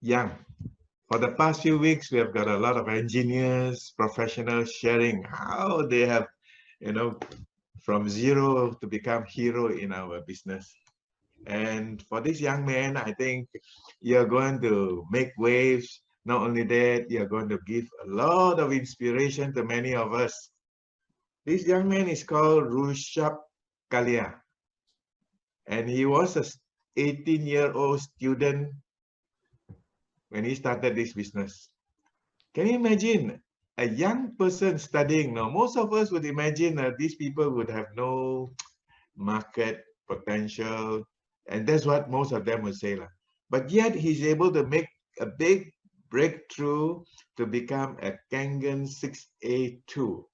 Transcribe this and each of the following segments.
young. For the past few weeks, we have got a lot of engineers, professionals sharing how they have, you know, from zero to become hero in our business. And for this young man, I think you're going to make waves. Not only that, you're going to give a lot of inspiration to many of us. This young man is called Rushabh Kalia, and he was a 18-year-old student when he started this business. Can you imagine a young person studying? Now, most of us would imagine these people would have no market potential, and that's what most of them would say. But yet, he's able to make a big breakthrough to become a Kangen 6A2.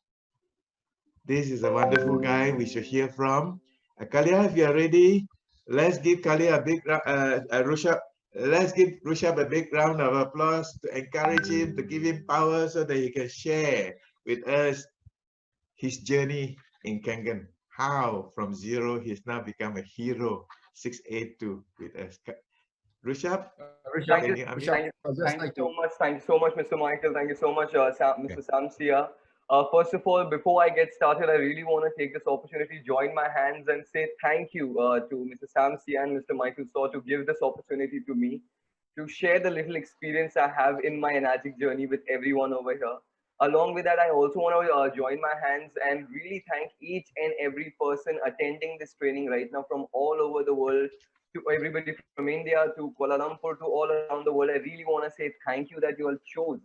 This is a wonderful guy we should hear from. Kalia, if you are ready, let's give Kalia a big Rushabh. Let's give Rushabh a big round of applause to encourage him, to give him power so that he can share with us his journey in Kangen. How from zero he's now become a hero 682 with us. Rushabh, Thank can you, you thank unmute? you, thank you so much. Thank you so much, Mr. Michael. Thank you so much, Okay. Mr. Samsia. First of all, before I get started, I really want to take this opportunity, join my hands, and say thank you to Mr. Samsia and Mr. Michael Saw to give this opportunity to me to share the little experience I have in my Enagic journey with everyone over here. Along with that, I also want to join my hands and really thank each and every person attending this training right now from all over the world, to everybody from India to Kuala Lumpur to all around the world. I really want to say thank you that you all chose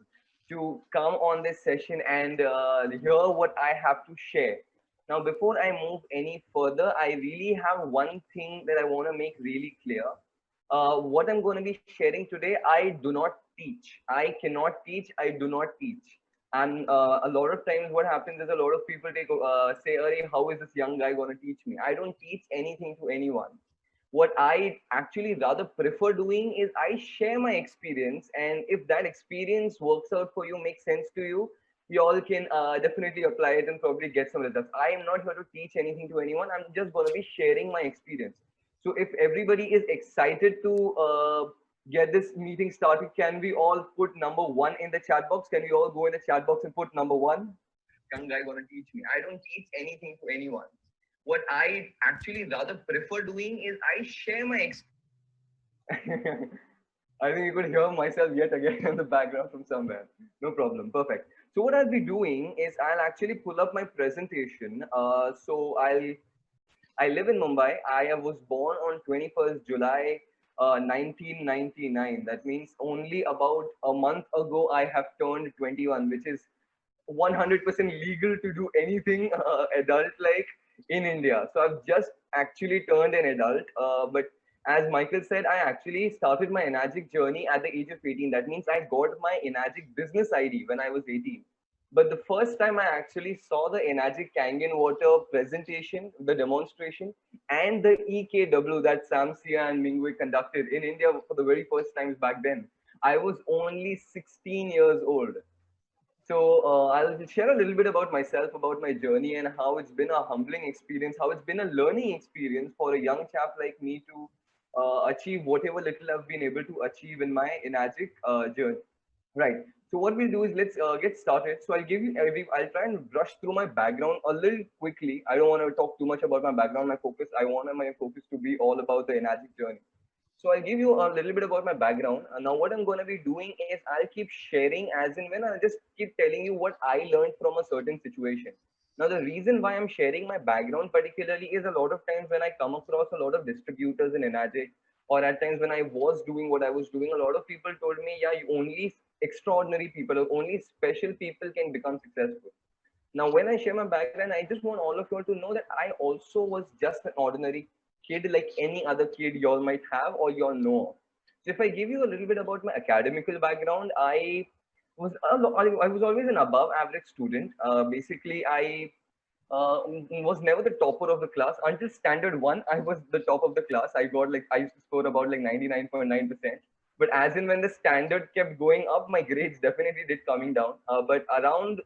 to come on this session and hear what I have to share. Now, before I move any further, I really have one thing that I want to make really clear. What I'm going to be sharing today, I do not teach. I cannot teach. I do not teach. And a lot of times, what happens is a lot of people say, "Arey, how is this young guy going to teach me?" I don't teach anything to anyone. What I actually rather prefer doing is I share my experience, and if that experience works out for you, makes sense to you, you all can definitely apply it and probably get some results. I am not here to teach anything to anyone. I'm just going to be sharing my experience. So if everybody is excited to get this meeting started, can we all put number one in the chat box? Can we all go in the chat box and put number one? Young guy gonna teach me. I don't teach anything to anyone. What I actually rather prefer doing is I share my experience. I think you could hear myself yet again in the background from somewhere. No problem. Perfect. So what I'll be doing is I'll actually pull up my presentation. I live in Mumbai. I was born on 21st July 1999. That means only about a month ago I have turned 21, which is 100% legal to do anything adult like in India. So I've just actually turned an adult. But as Michael said, I actually started my Enagic journey at the age of 18. That means I got my Enagic business ID when I was 18. But the first time I actually saw the Enagic Kangen water presentation, the demonstration, and the EKW that Samsia and Mingwei conducted in India for the very first times back then, I was only 16 years old. So I'll share a little bit about myself, about my journey, and how it's been a humbling experience, how it's been a learning experience for a young chap like me to achieve whatever little I've been able to achieve in my Enagic journey. Right. So what we'll do is let's get started. So I'll try and brush through my background a little quickly. I don't want to talk too much about my background, my focus. I want my focus to be all about the Enagic journey. So I'll give you a little bit about my background. Now what I'm going to be doing is I'll keep sharing as in when I'll just keep telling you what I learned from a certain situation. Now the reason why I'm sharing my background particularly is a lot of times when I come across a lot of distributors in Enagic, or at times when I was doing what I was doing, a lot of people told me, yeah, you only extraordinary people or only special people can become successful. Now, when I share my background, I just want all of you all to know that I also was just an ordinary kid like any other kid you all might have or you all know of. So, if I give you a little bit about my academical background, I was always an above average student. Basically, I was never the topper of the class until standard one. I was the top of the class. I used to score about like 99.9%. But as in when the standard kept going up, my grades definitely did coming down. But around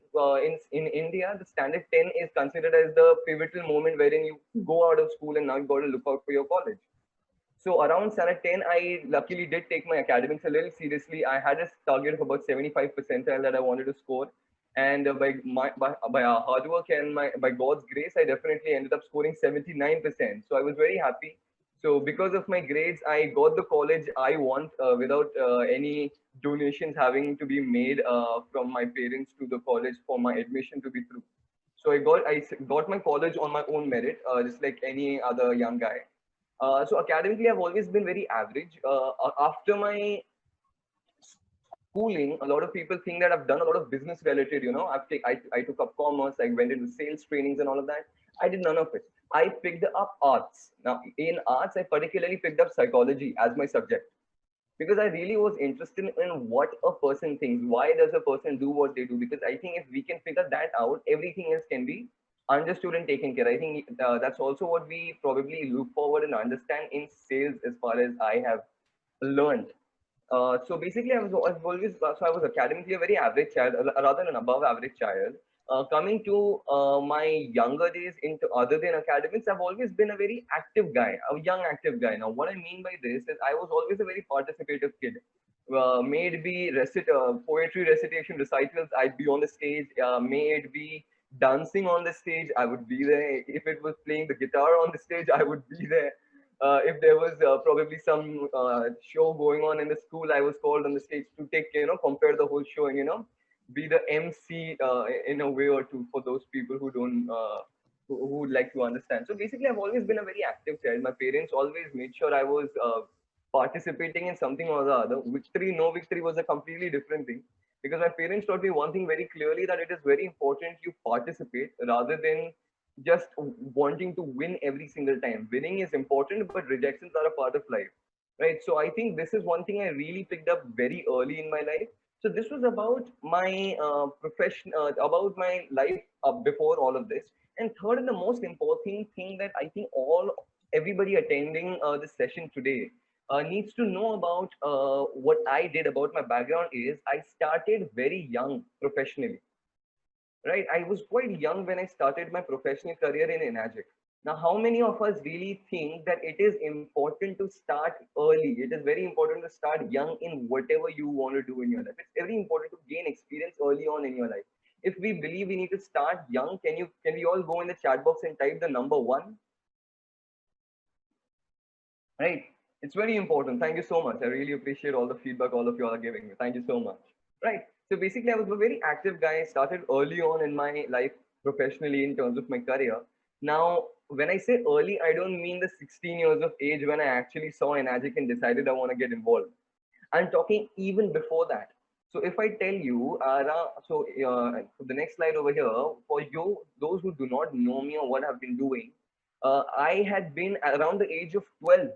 in India, the standard 10 is considered as the pivotal moment wherein you go out of school and now you got to look out for your college. So around Sana 10, I luckily did take my academics a little seriously. I had a target of about 75 percentile that I wanted to score. And by hard work and by God's grace, I definitely ended up scoring 79%. So I was very happy. So because of my grades, I got the college I want without any donations having to be made from my parents to the college for my admission to be through. So I got my college on my own merit, just like any other young guy. So academically, I've always been very average. After my schooling, a lot of people think that I've done a lot of business related. I took up commerce, I went into sales trainings and all of that. I did none of it. I picked up arts. Now, in arts, I particularly picked up psychology as my subject because I really was interested in what a person thinks. Why does a person do what they do? Because I think if we can figure that out, everything else can be understood and taken care. I think that's also what we probably look forward and understand in sales, as far as I have learned. So basically, I was always so I was academically a very average child, rather than above average child. Coming to my younger days, into other than academics, I've always been a very active guy, a young active guy. Now, what I mean by this is I was always a very participative kid. May it be poetry recitation recitals, I'd be on the stage. May it be dancing on the stage, I would be there. If it was playing the guitar on the stage, I would be there. If there was probably some show going on in the school, I was called on the stage to compare the whole show and be the MC in a way or two for those people who don't who would like to understand. So basically, I've always been a very active child. My parents always made sure I was participating in something or the other. Victory, no victory was a completely different thing, because my parents taught me one thing very clearly, that it is very important you participate rather than just wanting to win every single time. Winning is important, but rejections are a part of life, right? So I think this is one thing I really picked up very early in my life. So this was about my profession, about my life before all of this. And third, and the most important thing that I think everybody attending this session today needs to know about what I did, about my background, is I started very young professionally, right? I was quite young when I started my professional career in Enagic. Now, how many of us really think that it is important to start early? It is very important to start young in whatever you want to do in your life. It's very important to gain experience early on in your life. If we believe we need to start young, can we all go in the chat box and type the number one? Right? It's very important. Thank you so much. I really appreciate all the feedback all of you all are giving me. Thank you so much. Right. So basically, I was a very active guy. I started early on in my life professionally in terms of my career. Now, when I say early, I don't mean the 16 years of age when I actually saw Enagic and decided I want to get involved. I'm talking even before that. So if I tell you, the next slide over here, for you, those who do not know me or what I've been doing, I had been around the age of 12.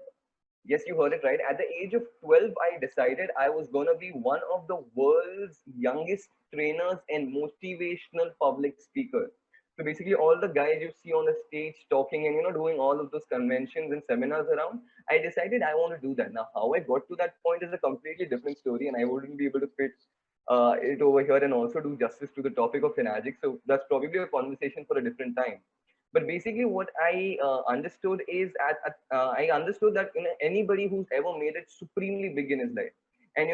Yes, you heard it right. At the age of 12, I decided I was going to be one of the world's youngest trainers and motivational public speakers. So basically, all the guys you see on the stage talking and doing all of those conventions and seminars around, I decided I want to do that. Now, how I got to that point is a completely different story, and I wouldn't be able to fit it over here and also do justice to the topic of Finagic. So that's probably a conversation for a different time. But basically, what I understood is I understood that anybody who's ever made it supremely big in his life. And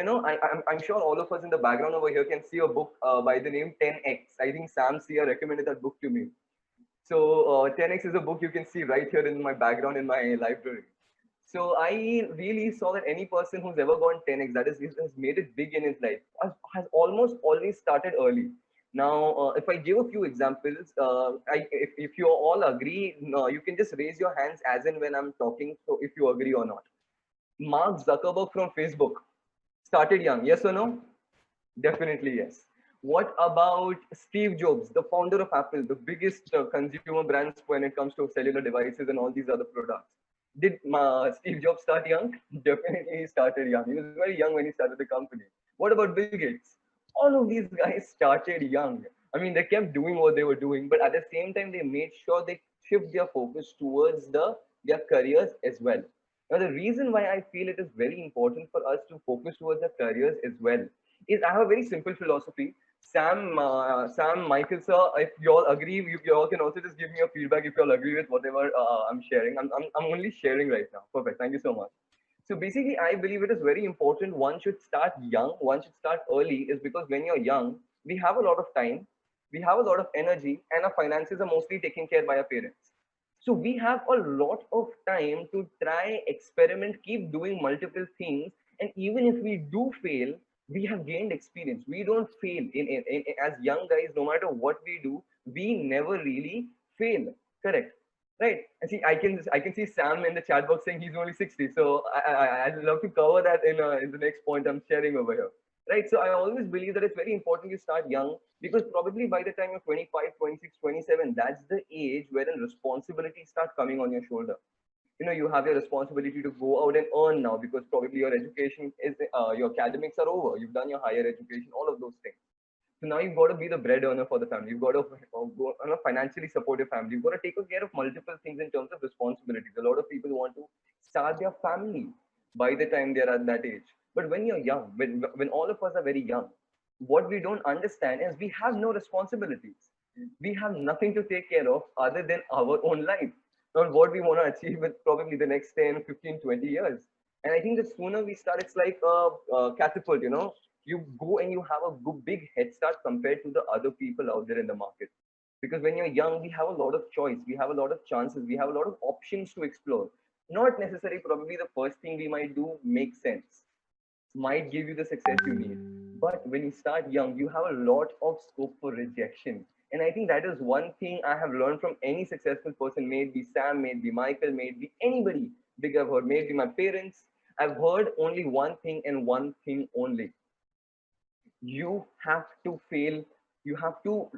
I'm sure all of us in the background over here can see a book by the name 10x. I think Sam Sia recommended that book to me. So 10x is a book you can see right here in my background in my library. So I really saw that any person who's ever gone 10x, that is, has made it big in his life, has almost always started early. Now, if I give a few examples, if you all agree, no, you can just raise your hands as in when I'm talking. So if you agree or not. Mark Zuckerberg from Facebook started young. Yes or no? Definitely yes. What about Steve Jobs, the founder of Apple, the biggest consumer brands when it comes to cellular devices and all these other products? Did Steve Jobs start young? Definitely he started young. He was very young when he started the company. What about Bill Gates? All of these guys started young. I mean, they kept doing what they were doing, but at the same time, they made sure they shift their focus towards their careers as well. Now, the reason why I feel it is very important for us to focus towards our careers as well is I have a very simple philosophy. Sam, Michael, sir, if you all agree, you all can also just give me a feedback if you all agree with whatever I'm sharing. I'm only sharing right now. Perfect. Thank you so much. So basically, I believe it is very important. One should start young. One should start early, is because when you're young, we have a lot of time, we have a lot of energy, and our finances are mostly taken care by our parents. So we have a lot of time to try, experiment, keep doing multiple things. And even if we do fail, we have gained experience. We don't fail as young guys. No matter what we do, we never really fail. Correct, right? And see, I can see Sam in the chat box saying he's only 60. So I'd love to cover that in the next point I'm sharing over here. Right. So I always believe that it's very important you start young, because probably by the time you're 25, 26, 27, that's the age wherein responsibilities start coming on your shoulder. You have your responsibility to go out and earn now, because probably your education is your academics are over, you've done your higher education, all of those things. So now you've got to be the bread earner for the family. You've got to go on a financially supportive family. You've got to take care of multiple things in terms of responsibilities. A lot of people want to start their family by the time they're at that age. But when you're young, when all of us are very young, what we don't understand is we have no responsibilities. We have nothing to take care of other than our own life, not what we want to achieve with probably the next 10, 15, 20 years. And I think the sooner we start, it's like a catapult, you go and you have a big head start compared to the other people out there in the market. Because when you're young, we have a lot of choice, we have a lot of chances, we have a lot of options to explore. Not necessarily probably the first thing we might do makes sense, might give you the success you need. But when you start young, you have a lot of scope for rejection. And I think that is one thing I have learned from any successful person, may it be Sam, may it be Michael, may it be anybody big I've heard, may it be my parents. I've heard only one thing and one thing only. You have to fail. You have to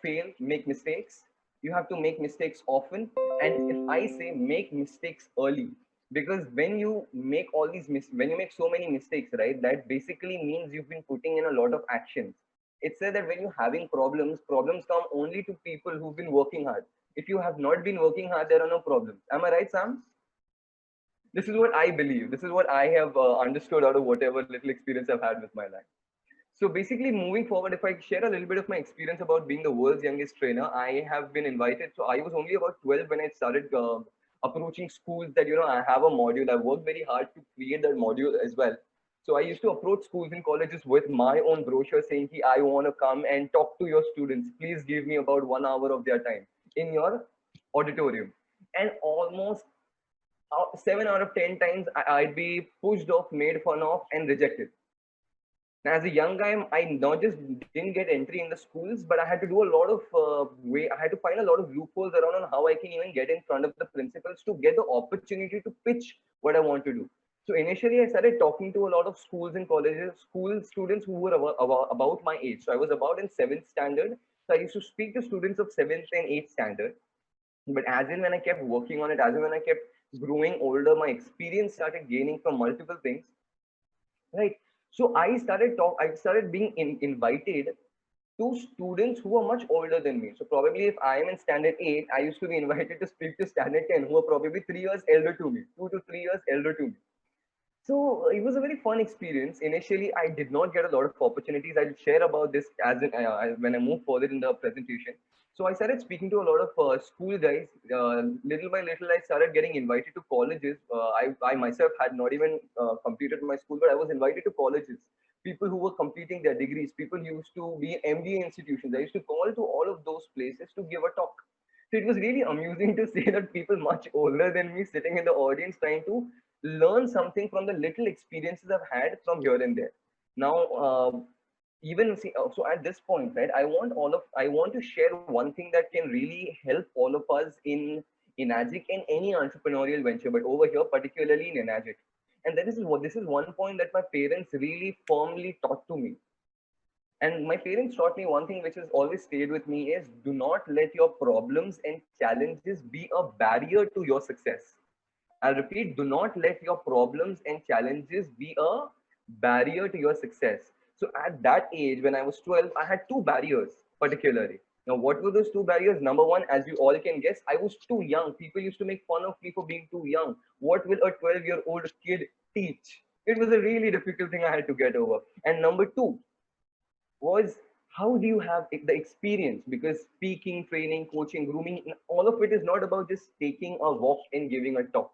fail, make mistakes. You have to make mistakes often. And if I say make mistakes early, because when you make when you make so many mistakes, right, that basically means you've been putting in a lot of actions. It said that when you're having problems come only to people who've been working hard. If you have not been working hard, there are no problems. Am I right, Sam? This is what I believe. This is what I have understood out of whatever little experience I've had with my life. So basically, moving forward, if I share a little bit of my experience about being the world's youngest trainer, I have been invited. So I was only about 12 when I started approaching schools that, I have a module. I worked very hard to create that module as well. So I used to approach schools and colleges with my own brochure saying, "Hey, I want to come and talk to your students. Please give me about 1 hour of their time in your auditorium." And almost 7 out of 10 times, I'd be pushed off, made fun of, and rejected. Now, as a young guy, I not just didn't get entry in the schools, but I had to do a lot of I had to find a lot of loopholes around on how I can even get in front of the principals to get the opportunity to pitch what I want to do. So initially, I started talking to a lot of schools and colleges, school students who were about my age. So I was about in seventh standard. So I used to speak to students of seventh and eighth standard. But as in when I kept working on it, as in when I kept growing older, my experience started gaining from multiple things, right? So I started being invited to students who are much older than me. So probably if I am in standard 8, I used to be invited to speak to standard 10, who are probably 3 years elder to me, 2 to 3 years elder to me. So it was a very fun experience. Initially, I did not get a lot of opportunities. I'll share about this when I move further in the presentation. So I started speaking to a lot of school guys. Little by little, I started getting invited to colleges. I myself had not even completed my school, but I was invited to colleges. People who were completing their degrees, people used to be MBA institutions. I used to call to all of those places to give a talk. So it was really amusing to see that people much older than me sitting in the audience trying to learn something from the little experiences I've had from here and there. Now, even see, so at this point, right, I want to share one thing that can really help all of us in Enagic and any entrepreneurial venture, but over here, particularly in Enagic. And this is one point that my parents really firmly taught to me. And my parents taught me one thing which has always stayed with me is, do not let your problems and challenges be a barrier to your success. I'll repeat, do not let your problems and challenges be a barrier to your success. So at that age, when I was 12, I had two barriers particularly. Now, what were those two barriers? Number one, as you all can guess, I was too young. People used to make fun of me for being too young. What will a 12-year-old kid teach? It was a really difficult thing I had to get over. And number two was how do you have the experience? Because speaking, training, coaching, grooming, all of it is not about just taking a walk and giving a talk.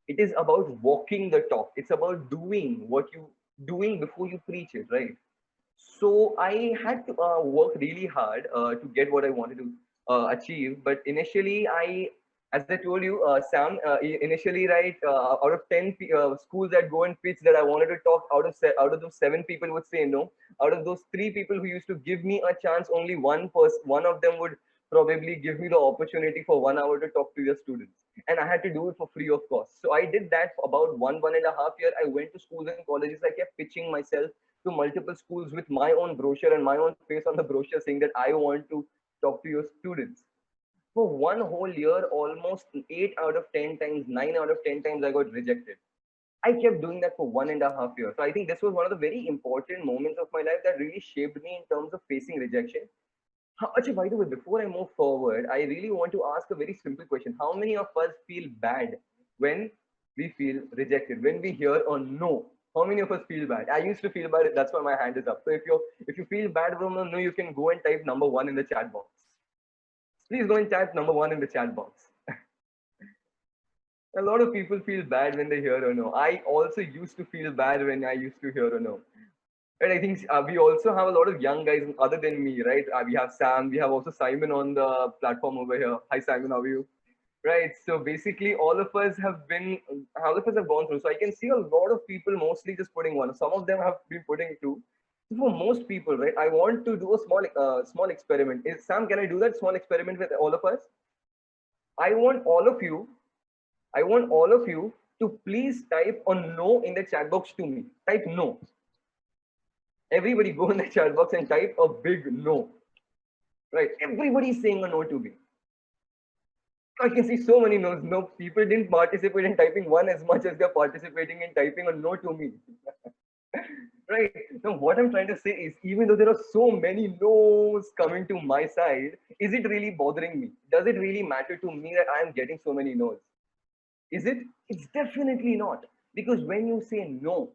It is about walking the talk. It's about doing what you doing before you preach it, right? So I had to work really hard to get what I wanted to achieve. But initially, as I told you, Sam, initially, right, out of 10 schools that go and pitch that I wanted to talk, out of those 7 people would say no. Out of those 3 people who used to give me a chance, only one of them would probably give me the opportunity for 1 hour to talk to your students. And I had to do it for free of cost. So I did that for about 1.5 years. I went to schools and colleges. I kept pitching myself to multiple schools with my own brochure and my own face on the brochure saying that I want to talk to your students. For one whole year, almost 8 out of 10 times, 9 out of 10 times, I got rejected. I kept doing that for 1.5 years. So I think this was one of the very important moments of my life that really shaped me in terms of facing rejection. Actually, by the way, before I move forward, I really want to ask a very simple question. How many of us feel bad when we feel rejected, when we hear a no? How many of us feel bad? I used to feel bad. That's why my hand is up. So if you feel bad from a no, you can go and type number one in the chat box. Please go and type number one in the chat box. A lot of people feel bad when they hear a no. I also used to feel bad when I used to hear a no. And I think we also have a lot of young guys other than me, right? We have Sam, we have also Simon on the platform over here. Hi, Simon, how are you? Right. So basically, all of us have gone through. So I can see a lot of people mostly just putting one. Some of them have been putting two. So for most people, right, I want to do a small experiment. Sam, can I do that small experiment with all of us? I want all of you, I want all of you to please type a no in the chat box to me. Type no. Everybody go in the chat box and type a big no. Right. Everybody is saying a no to me. I can see so many no's. No, people didn't participate in typing one as much as they're participating in typing a no to me. Right. Now, what I'm trying to say is, even though there are so many no's coming to my side, is it really bothering me? Does it really matter to me that I am getting so many no's? Is it? It's definitely not. Because when you say no,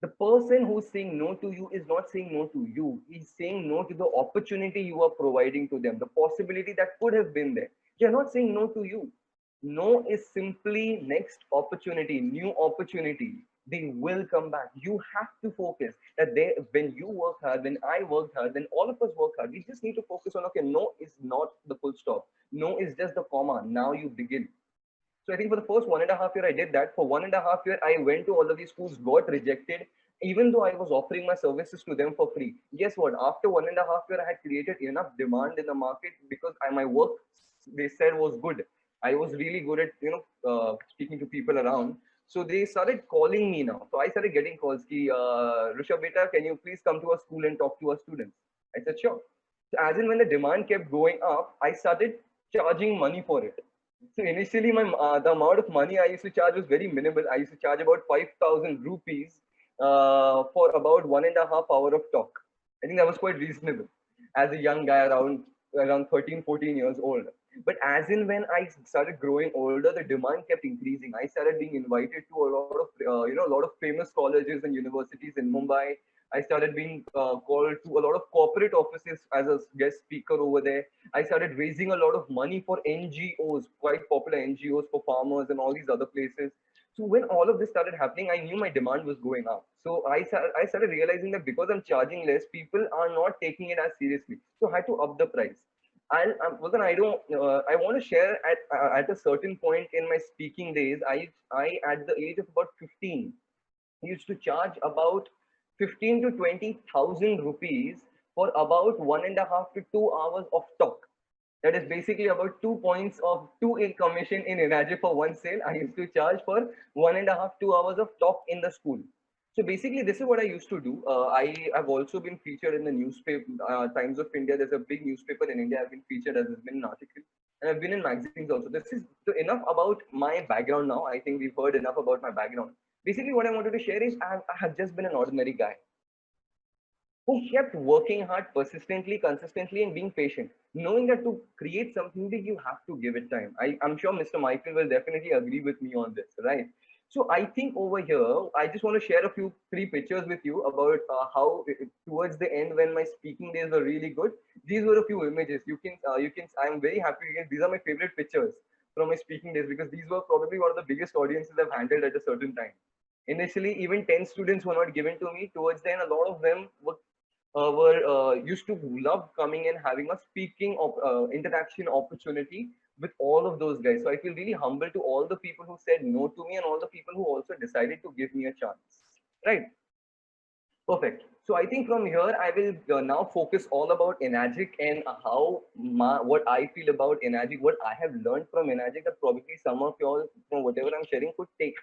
the person who's saying no to you is not saying no to you. He's saying no to the opportunity you are providing to them, the possibility that could have been there. They're not saying no to you. No is simply next opportunity, new opportunity. They will come back. You have to focus that when you work hard, when I worked hard, when all of us work hard, we just need to focus on, okay, no is not the full stop. No is just the comma. Now you begin. So I think for the first 1.5 year, I did that. For 1.5 year, I went to all of these schools, got rejected, even though I was offering my services to them for free. Guess what? After 1.5 year, I had created enough demand in the market because my work, they said, was good. I was really good at speaking to people around. So they started calling me now. So I started getting calls. Rishabh Beta, can you please come to our school and talk to our students? I said sure. So as in when the demand kept going up, I started charging money for it. So initially, the amount of money I used to charge was very minimal. I used to charge about 5,000 rupees for about 1.5 hour of talk. I think that was quite reasonable as a young guy around 13, 14 years old. But as in when I started growing older, the demand kept increasing. I started being invited to a lot of a lot of famous colleges and universities in Mumbai. I started being called to a lot of corporate offices as a guest speaker over there. I started raising a lot of money for NGOs, quite popular NGOs for farmers and all these other places. So when all of this started happening, I knew my demand was going up. So I started realizing that because I'm charging less, people are not taking it as seriously. So I had to up the price. Well, I don't. I want to share at a certain point in my speaking days. I at the age of about 15 used to charge about 15 to 20,000 rupees for about 1.5 to 2 hours of talk. That is basically about 2 points of two in commission in Enaji for one sale. I used to charge for 1.5, 2 hours of talk in the school. So basically, this is what I used to do. I have also been featured in the newspaper, Times of India. There's a big newspaper in India. I've been featured as there's been an article, and I've been in magazines also. This is so enough about my background now. I think we've heard enough about my background. Basically, what I wanted to share is I have just been an ordinary guy who kept working hard persistently, consistently, and being patient, knowing that to create something big, you have to give it time. I'm sure Mr. Michael will definitely agree with me on this, right? So I think over here, I just want to share a few three pictures with you about how towards the end when my speaking days were really good. These were a few images. You can. I'm very happy. These are my favorite pictures from my speaking days because these were probably one of the biggest audiences I've handled at a certain time. Initially, even 10 students were not given to me. Towards then, a lot of them were used to love coming and having a speaking interaction opportunity with all of those guys. So I feel really humble to all the people who said no to me and all the people who also decided to give me a chance. Right. Perfect. So I think from here I will now focus all about Enagic and what I feel about Enagic, what I have learned from Enagic that probably some of y'all from whatever I'm sharing could take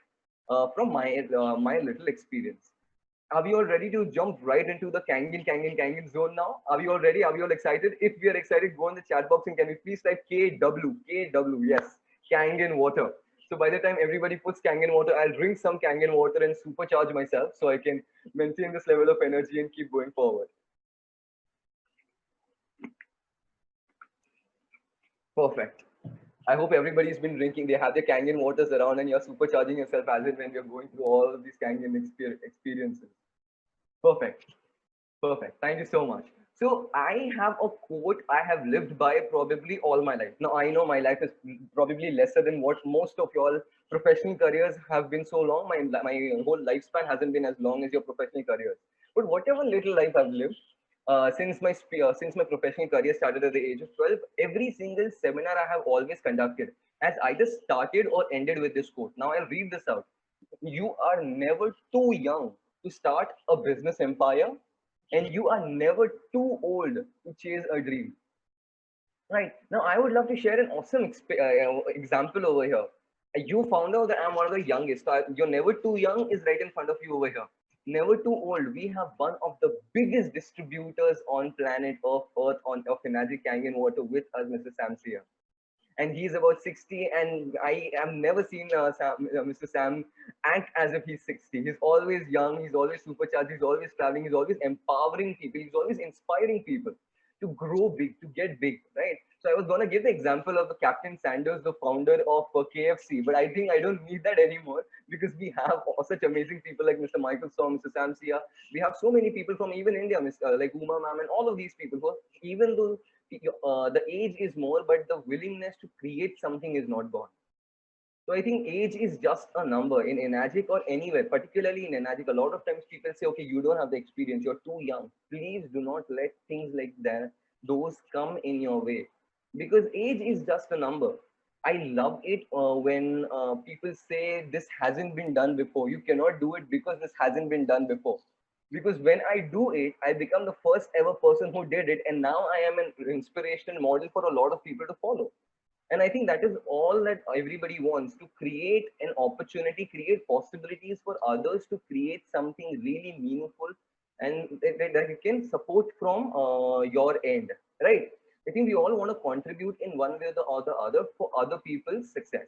from my little experience. Are we all ready to jump right into the Kangen zone now? Are we all ready? Are we all excited? If we are excited, go in the chat box and can we please type KW, yes, Kangen water. So by the time everybody puts Kangen water, I'll drink some Kangen water and supercharge myself so I can maintain this level of energy and keep going forward. Perfect. I hope everybody's been drinking. They have their Kangen waters around and you're supercharging yourself as if when you're going through all of these Kangen experiences. Perfect. Perfect. Thank you so much. So I have a quote I have lived by probably all my life. Now I know my life is probably lesser than what most of your professional careers have been so long. My whole lifespan hasn't been as long as your professional careers. But whatever little life I've lived since my professional career started at the age of 12, every single seminar I have always conducted has either started or ended with this quote. Now I'll read this out. You are never too young to start a business empire, and you are never too old to chase a dream. Right. Now, I would love to share an awesome example over here. You found out that I'm one of the youngest. You're never too young is right in front of you over here. Never too old. We have one of the biggest distributors on planet Earth of Enagic Kangen water with us, Mr. Samsia, and he's about 60, and I have never seen Mr. Sam act as if he's 60. He's always young, he's always supercharged, he's always traveling, he's always empowering people, he's always inspiring people to grow big, to get big, right? So I was going to give the example of the Captain Sanders, the founder of KFC, but I think I don't need that anymore because we have such amazing people like Mr. Michael Storm, Mr. Sam Sia. We have so many people from even India, like Uma Ma'am, and all of these people who, even though the age is more, but the willingness to create something is not gone. So I think age is just a number in Enagic or anywhere, particularly in Enagic. A lot of times people say, okay, you don't have the experience, you're too young. Please do not let things like that, those come in your way because age is just a number. I love it when people say this hasn't been done before. You cannot do it because this hasn't been done before. Because when I do it, I become the first ever person who did it, and now I am an inspirational model for a lot of people to follow. And I think that is all that everybody wants, to create an opportunity, create possibilities for others to create something really meaningful and that you can support from your end, right? I think we all want to contribute in one way or the other for other people's success.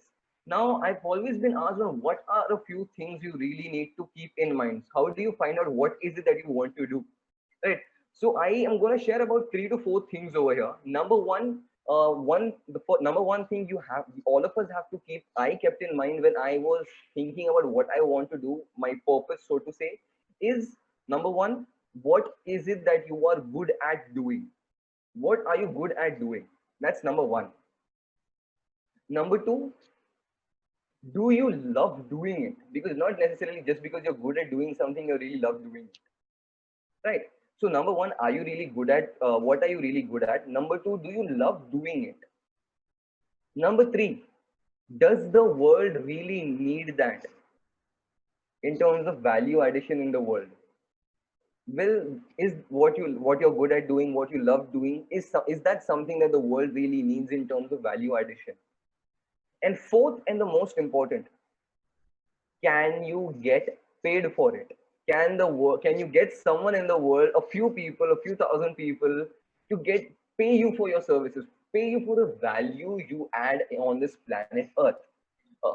Now, I've always been asked, what are a few things you really need to keep in mind? How do you find out what is it that you want to do? Right. So I am going to share about 3 to 4 things over here. Number one, number one thing you have, all of us have to keep, I kept in mind when I was thinking about what I want to do, my purpose, so to say, is number one, what is it that you are good at doing? What are you good at doing? That's number one. Number two, do you love doing it? Because not necessarily just because you're good at doing something, you really love doing it. Right. So number one, are you really good at what are you really good at? Number two, do you love doing it? Number three, does the world really need that in terms of value addition in the world? Well, is what you're good at doing, what you love doing, is that something that the world really needs in terms of value addition? And fourth and the most important, can you get paid for it? Can you get someone in the world, a few people, a few thousand people, to pay you for your services, pay you for the value you add on this planet Earth? Uh,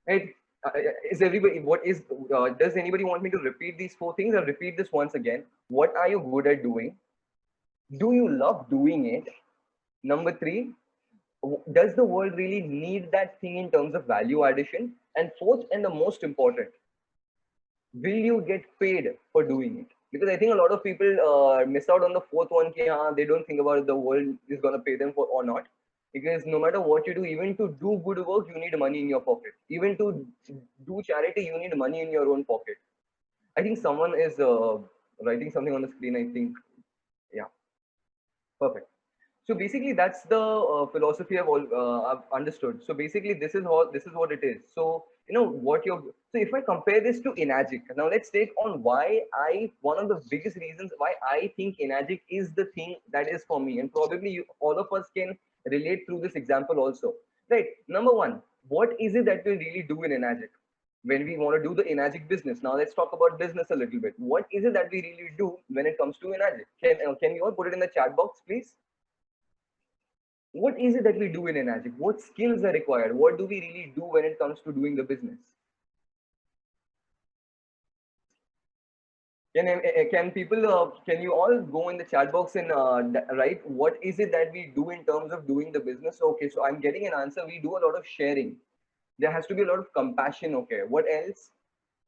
right? Is everybody? What is? Does anybody want me to repeat these 4 things? I'll repeat this once again. What are you good at doing? Do you love doing it? Number three, Does the world really need that thing in terms of value addition? And fourth, and the most important, will you get paid for doing it? Because I think a lot of people miss out on the fourth one. They don't think about if the world is going to pay them for or not. Because no matter what you do, even to do good work, you need money in your pocket. Even to do charity, you need money in your own pocket. I think someone is writing something on the screen. I think, yeah, perfect. So basically, that's the philosophy I've understood. So basically, this is what it is. So what you're. So if I compare this to Enagic, now let's take on why I one of the biggest reasons why I think Enagic is the thing that is for me, and probably all of us can relate through this example also. Right. Number one, what is it that we really do in Enagic? When we want to do the Enagic business. Now let's talk about business a little bit. What is it that we really do when it comes to Enagic? Can you all put it in the chat box, please? What is it that we do in Enagic? What skills are required? What do we really do when it comes to doing the business? Can people can you all go in the chat box and write what is it that we do in terms of doing the business? Okay, so I'm getting an answer. We do a lot of sharing. There has to be a lot of compassion. Okay, what else?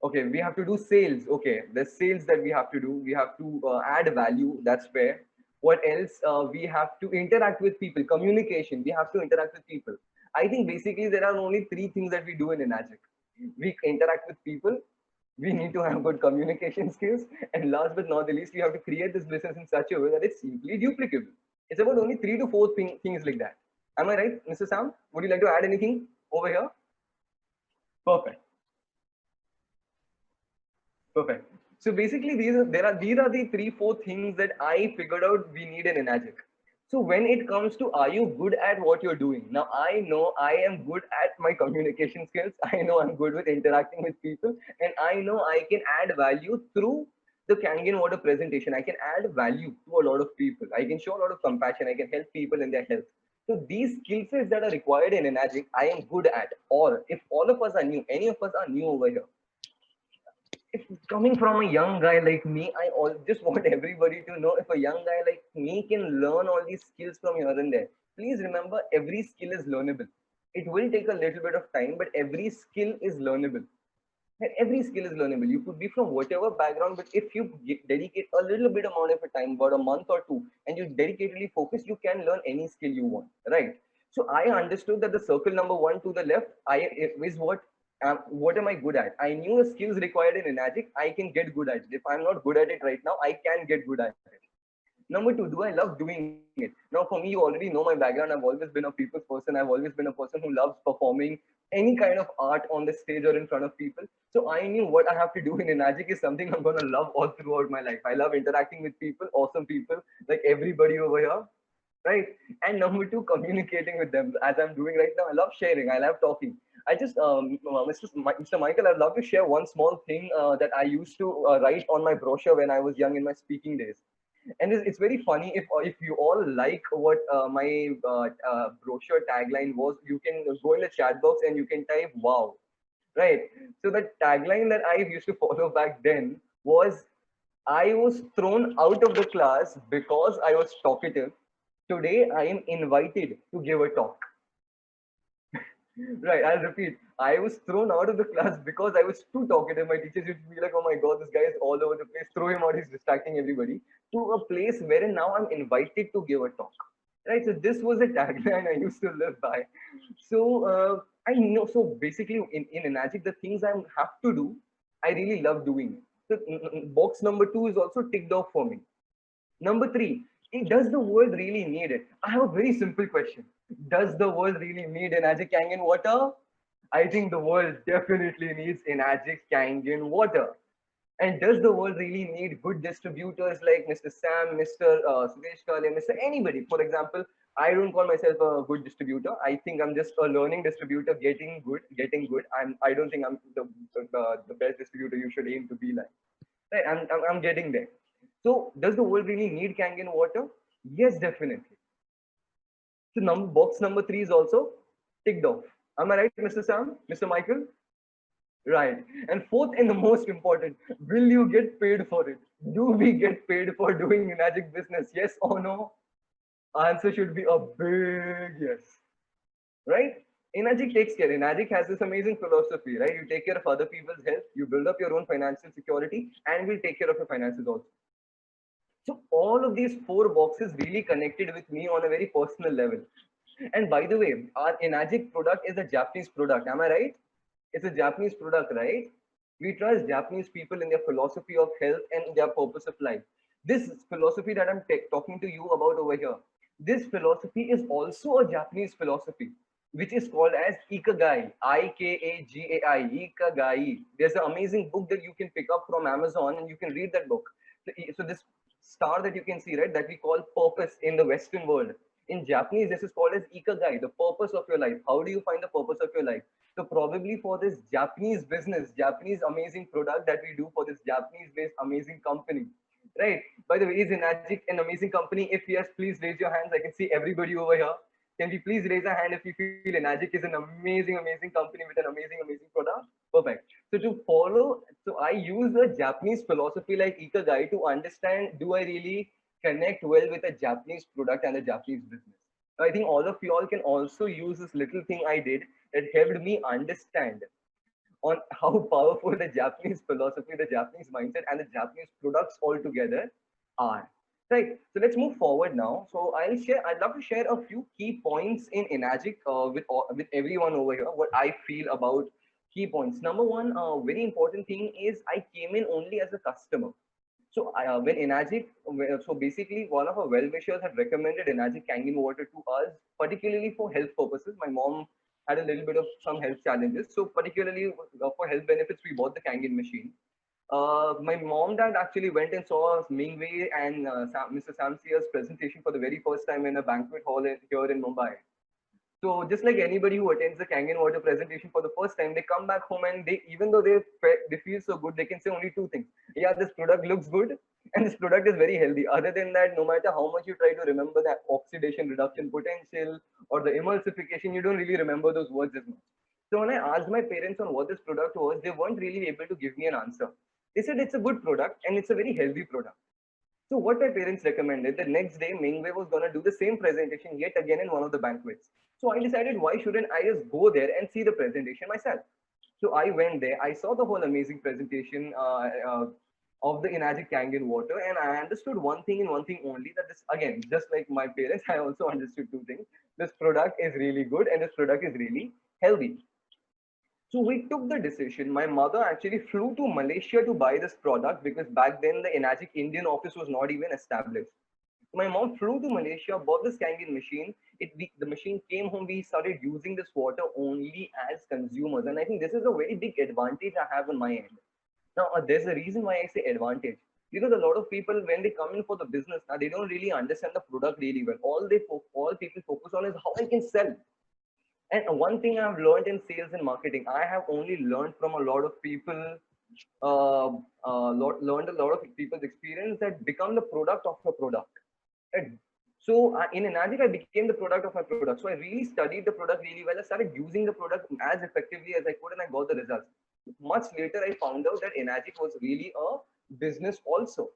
Okay, we have to do sales. Okay, the sales that we have to do. We have to add value. That's fair. What else? We have to interact with people. Communication. We have to interact with people. I think basically there are only three things that we do in Enagic. We interact with people. We need to have good communication skills. And last but not the least, we have to create this business in such a way that it's simply duplicable. It's about only three to four things like that. Am I right, Mr. Sam? Would you like to add anything over here? Perfect. Perfect. So basically, these are the three, four things that I figured out we need in Enagic. So when it comes to are you good at what you're doing? Now I know I am good at my communication skills. I know I'm good with interacting with people, and I know I can add value through the Kangen water presentation. I can add value to a lot of people. I can show a lot of compassion. I can help people in their health. So these skill sets that are required in Enagic, I am good at. Or if all of us are new, any of us are new over here, if coming from a young guy like me, I just want everybody to know if a young guy like me can learn all these skills from here and there. Please remember, every skill is learnable. It will take a little bit of time, but every skill is learnable. And every skill is learnable. You could be from whatever background, but if you dedicate a little bit amount of a time, about a month or two, and you dedicatedly focus, you can learn any skill you want, right? So I understood that the circle number one to the left, is what am I good at? I knew the skills required in Enagic. I can get good at it. If I'm not good at it right now, I can get good at it. Number two, do I love doing it? Now, for me, you already know my background. I've always been a people's person. I've always been a person who loves performing any kind of art on the stage or in front of people. So I knew what I have to do in Enagic is something I'm going to love all throughout my life. I love interacting with people, awesome people, like everybody over here, right? And number two, communicating with them as I'm doing right now. I love sharing. I love talking. I just, Mr. Michael, I'd love to share one small thing that I used to write on my brochure when I was young in my speaking days. And it's very funny if you all like what my brochure tagline was, you can go in the chat box and you can type wow, right? So the tagline that I used to follow back then was, I was thrown out of the class because I was talkative. Today I am invited to give a talk. Right, I'll repeat. I was thrown out of the class because I was too talkative. My teachers used to be like, oh my God, this guy is all over the place. Throw him out, he's distracting everybody. To a place wherein now I'm invited to give a talk. Right, so this was a tagline I used to live by. So I know, so basically in Enagic, the things I have to do, I really love doing it. So box number two is also ticked off for me. Number three, does the world really need it? I have a very simple question. Does the world really need Enagic Kangen water? I think the world definitely needs Enagic Kangen water. And does the world really need good distributors like Mr. Sam, Mr. Suresh Kale, Mr. Anybody? For example, I don't call myself a good distributor. I think I'm just a learning distributor, getting good, getting good. I don't think I'm the best distributor you should aim to be like. Right, I'm getting there. So does the world really need Kangen water? Yes, definitely. So box number three is also ticked off. Am I right, Mr. Sam, Mr. Michael? Right. And fourth and the most important, will you get paid for it? Do we get paid for doing magic business? Yes or no? Answer should be a big yes. right? Enagic takes care. Enagic has this amazing philosophy, right? You take care of other people's health, you build up your own financial security, and we'll take care of your finances also. So all of these four boxes really connected with me on a very personal level. And by the way, our Enagic product is a Japanese product. Am I right? It's a Japanese product, right? We trust Japanese people in their philosophy of health and their purpose of life. This philosophy that I'm talking to you about over here, this philosophy is also a Japanese philosophy, which is called as Ikagai, Ikagai, Ikagai. There's an amazing book that you can pick up from Amazon and you can read that book. So this star that you can see, right, that we call purpose in the Western world. In Japanese, this is called as Ikagai, the purpose of your life. How do you find the purpose of your life? So probably for this Japanese business, Japanese amazing product that we do for this Japanese-based amazing company, right? By the way, is Enagic an amazing company? If yes, please raise your hands. I can see everybody over here. Can we please raise a hand if you feel Enagic is an amazing, amazing company with an amazing, amazing product? Perfect. So to follow, so I use a Japanese philosophy like Ikagai to understand, do I really connect well with a Japanese product and a Japanese business? I think all of you all can also use this little thing I did that helped me understand on how powerful the Japanese philosophy, the Japanese mindset, and the Japanese products altogether are. Right. So let's move forward now. So I'd love to share a few key points in Enagic with everyone over here. What I feel about key points. Number one, very important thing is I came in only as a customer. So when Enagic, so basically one of our well-wishers had recommended Enagic Kangen water to us, particularly for health purposes. My mom had a little bit of some health challenges. So particularly for health benefits, we bought the Kangen machine. My mom dad actually went and saw Mingwei and Mr. Samsia's presentation for the very first time in a banquet hall here in Mumbai. So just like anybody who attends the Kangen water presentation for the first time, they come back home and they, even though they feel so good, they can say only two things. Yeah, this product looks good and this product is very healthy. Other than that, no matter how much you try to remember the oxidation reduction potential or the emulsification, you don't really remember those words as much. So when I asked my parents on what this product was, they weren't really able to give me an answer. They said it's a good product and it's a very healthy product. So what my parents recommended, the next day Mingwei was going to do the same presentation yet again in one of the banquets. So I decided, why shouldn't I just go there and see the presentation myself? So I went there, I saw the whole amazing presentation of the Enagic Kangen water, and I understood one thing and one thing only, that this, again, just like my parents, I also understood two things. This product is really good and this product is really healthy. So we took the decision. My mother actually flew to Malaysia to buy this product because back then the Enagic Indian office was not even established. My mom flew to Malaysia, bought this Kangen machine. The machine came home. We started using this water only as consumers, and I think this is a very big advantage I have on my end. Now, there's a reason why I say advantage, because a lot of people, when they come in for the business, now they don't really understand the product really well. All people focus on is how I can sell. And one thing I've learned in sales and marketing, I have only learned from a lot of people, learned a lot of people's experience that become the product of a product. Right? So in Enagic, I became the product of my product. So I really studied the product really well. I started using the product as effectively as I could, and I got the results. Much later, I found out that Enagic was really a business also.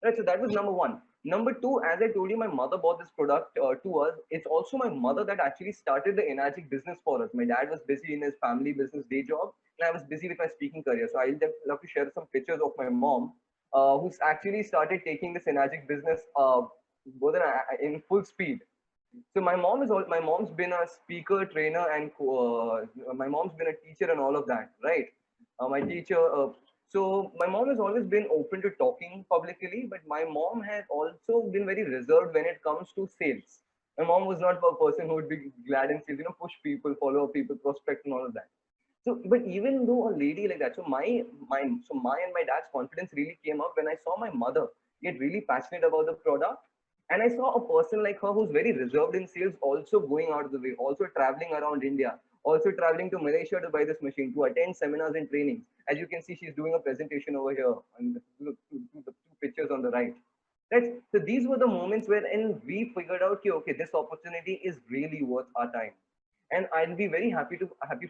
Right, so that was number one. Number two, as I told you, my mother bought this product to us. It's also my mother that actually started the Enagic business for us. My dad was busy in his family business day job, and I was busy with my speaking career. So I'll just love to share some pictures of my mom, who's actually started taking this Enagic business in full speed. So my mom's been a speaker, trainer, and my mom's been a teacher and all of that, right? My teacher. So my mom has always been open to talking publicly, but my mom has also been very reserved when it comes to sales. My mom was not a person who would be glad in sales, push people, follow people, prospect, and all of that. So, but even though a lady like that, so my and my dad's confidence really came up when I saw my mother get really passionate about the product, and I saw a person like her who's very reserved in sales also going out of the way, also traveling around India, also traveling to Malaysia to buy this machine, to attend seminars and trainings. As you can see, she's doing a presentation over here, and the two pictures on the right. Right. So these were the moments wherein we figured out, okay, this opportunity is really worth our time. And I'll be very happy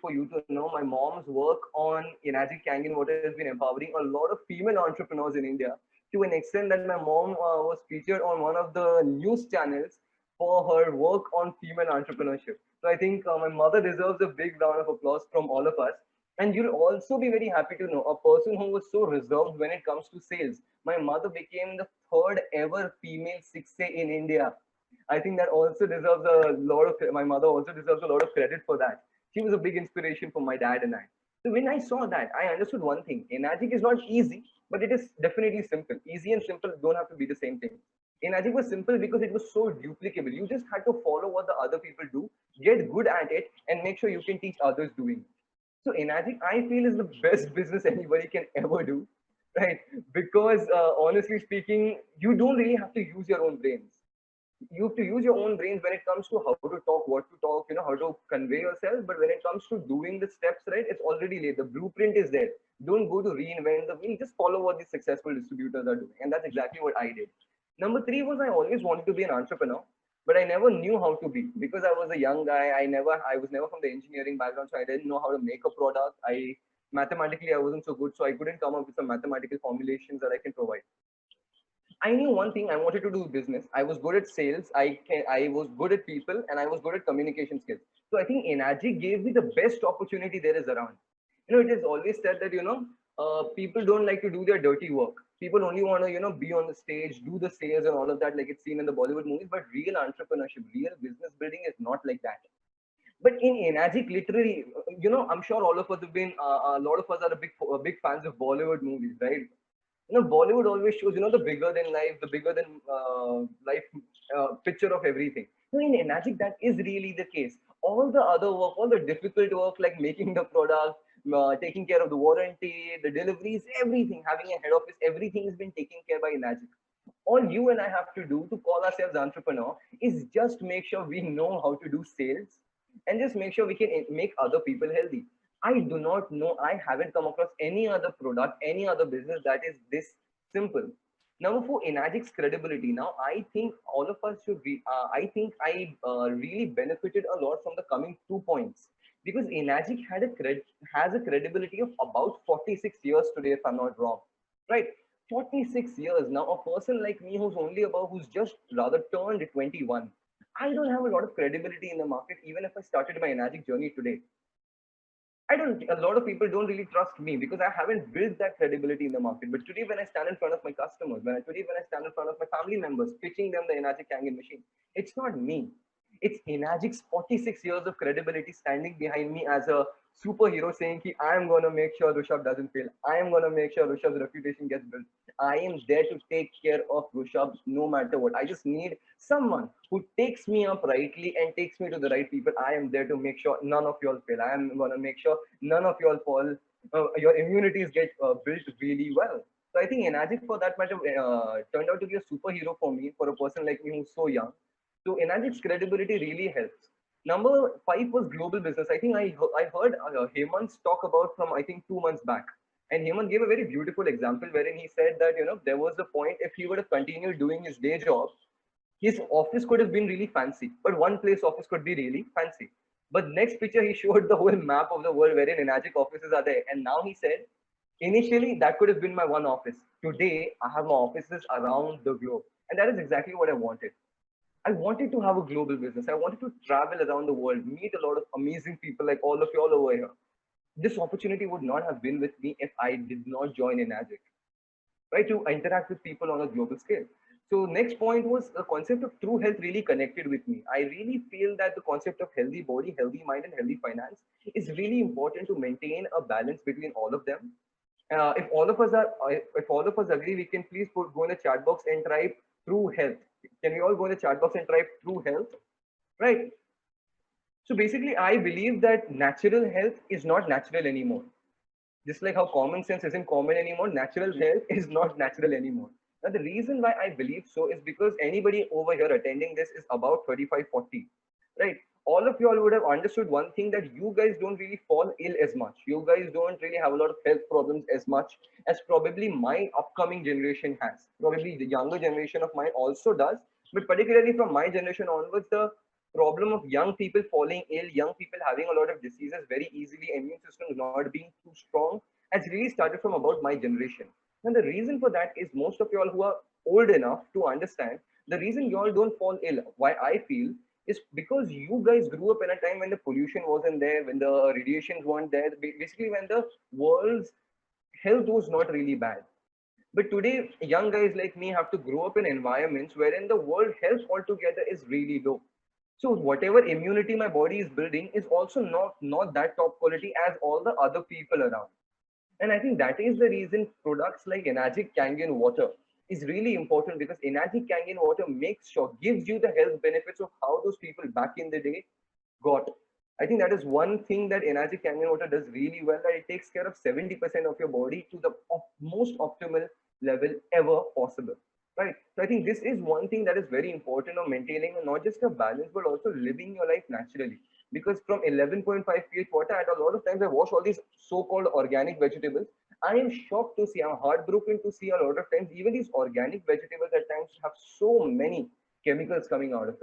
for you to know my mom's work on Enagic Kangen Water has been empowering a lot of female entrepreneurs in India, to an extent that my mom was featured on one of the news channels for her work on female entrepreneurship. So I think my mother deserves a big round of applause from all of us. And you'll also be very happy to know a person who was so reserved when it comes to sales. My mother became the third ever female 6A in India. I think that also deserves a lot of, my mother also deserves a lot of credit for that. She was a big inspiration for my dad and I. So when I saw that, I understood one thing. Enagic is not easy, but it is definitely simple. Easy and simple don't have to be the same thing. Enagic was simple because it was so duplicable. You just had to follow what the other people do, get good at it, and make sure you can teach others doing it. So Enagic, I feel, is the best business anybody can ever do, right? Because honestly speaking, you don't really have to use your own brains. You have to use your own brains when it comes to how to talk, what to talk, how to convey yourself. But when it comes to doing the steps, right, it's already laid. The blueprint is there. Don't go to reinvent the wheel. Just follow what these successful distributors are doing. And that's exactly what I did. Number three was I always wanted to be an entrepreneur, but I never knew how to be because I was a young guy. I was never from the engineering background, so I didn't know how to make a product. Mathematically I wasn't so good, so I couldn't come up with some mathematical formulations that I can provide. I knew one thing. I wanted to do business. I was good at sales. I was good at people, and I was good at communication skills. So I think Enagic gave me the best opportunity there is around. It is always said that people don't like to do their dirty work. People only want to be on the stage, do the sales and all of that, like it's seen in the Bollywood movies. But real entrepreneurship, real business building is not like that. But in Enagic, literally, I'm sure all of us have been, a lot of us are big fans of Bollywood movies, right? Bollywood always shows, the bigger than life, the bigger than life picture of everything. In Enagic, that is really the case. All the other work, all the difficult work, like making the product, taking care of the warranty, the deliveries, everything, having a head office, everything has been taken care by Enagic. All you and I have to do to call ourselves entrepreneur is just make sure we know how to do sales and just make sure we can make other people healthy. I do not know, I haven't come across any other product, any other business that is this simple. Number four, Enagic's credibility. Now, I think all of us should be, I think I really benefited a lot from the coming 2 points because Enagic has a credibility of about 46 years today, if I'm not wrong. Right? 46 years. Now, a person like me who's just rather turned 21, I don't have a lot of credibility in the market, even if I started my Enagic journey today. A lot of people don't really trust me because I haven't built that credibility in the market. But today, when I stand in front of my customers, when I stand in front of my family members, pitching them the Enagic Kangen machine, it's not me. It's Enagic's 46 years of credibility standing behind me as a superhero saying, I am going to make sure Rishabh doesn't fail. I am going to make sure Rishabh's reputation gets built. I am there to take care of Rishabh no matter what. I just need someone who takes me up rightly and takes me to the right people. I am there to make sure none of y'all fail. I am going to make sure none of y'all fall. Your immunities get built really well. So I think Enagic, for that matter, turned out to be a superhero for me, for a person like me who's so young. So Enagic's credibility really helps. Number five was global business. I think I heard Hemant's talk about from I think 2 months back, and Hemant gave a very beautiful example wherein he said that there was a point if he would have continued doing his day job, his office could have been really fancy, but one place office could be really fancy. But next picture he showed the whole map of the world wherein Enagic offices are there, and now he said initially that could have been my one office. Today I have my offices around the globe, and that is exactly what I wanted. I wanted to have a global business. I wanted to travel around the world, meet a lot of amazing people like all of you all over here. This opportunity would not have been with me if I did not join Enagic, right? To interact with people on a global scale. So next point was the concept of true health really connected with me. I really feel that the concept of healthy body, healthy mind, and healthy finance is really important to maintain a balance between all of them. If all of us agree, we can please go in the chat box and type true health. Can we all go in the chat box and type true health? Right. So basically, I believe that natural health is not natural anymore. Just like how common sense isn't common anymore, natural health is not natural anymore. Now, the reason why I believe so is because anybody over here attending this is about 35, 40, right? All of you all would have understood one thing, that you guys don't really fall ill as much. You guys don't really have a lot of health problems as much as probably my upcoming generation has. Probably the younger generation of mine also does, but particularly from my generation onwards, the problem of young people falling ill, young people having a lot of diseases very easily, immune system not being too strong, has really started from about my generation. And the reason for that is most of you all who are old enough to understand, the reason you all don't fall ill, why I feel, is because you guys grew up in a time when the pollution wasn't there, when the radiations weren't there, basically when the world's health was not really bad. But today, young guys like me have to grow up in environments wherein the world health altogether is really low. So whatever immunity my body is building is also not that top quality as all the other people around. And I think that is the reason products like Enagic Kangen water is really important, because Enagic Kangen water makes sure, gives you the health benefits of how those people back in the day got. I think that is one thing that Enagic Kangen water does really well, that it takes care of 70% of your body to the most optimal level ever possible. Right. So I think this is one thing that is very important of maintaining not just a balance, but also living your life naturally. Because from 11.5 pH water, at a lot of times I wash all these so-called organic vegetables. I am shocked to see, I'm heartbroken to see a lot of times, even these organic vegetables at times have so many chemicals coming out of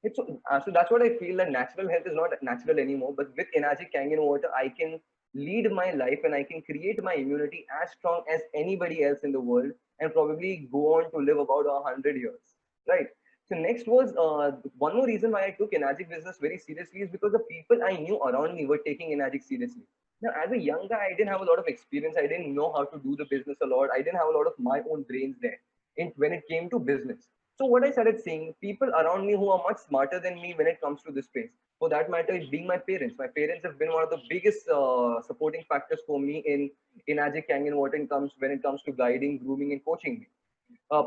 it. So that's what I feel, that natural health is not natural anymore. But with Enagic Kangen water, I can lead my life and I can create my immunity as strong as anybody else in the world, and probably go on to live about 100 years. Right. So next was one more reason why I took Enagic business very seriously is because the people I knew around me were taking Enagic seriously. Now, as a young guy, I didn't have a lot of experience. I didn't know how to do the business a lot. I didn't have a lot of my own brains there when it came to business. So what I started seeing, people around me who are much smarter than me when it comes to this space. For that matter, it being my parents. My parents have been one of the biggest supporting factors for me in Ajay Kangen when it comes to guiding, grooming, and coaching me.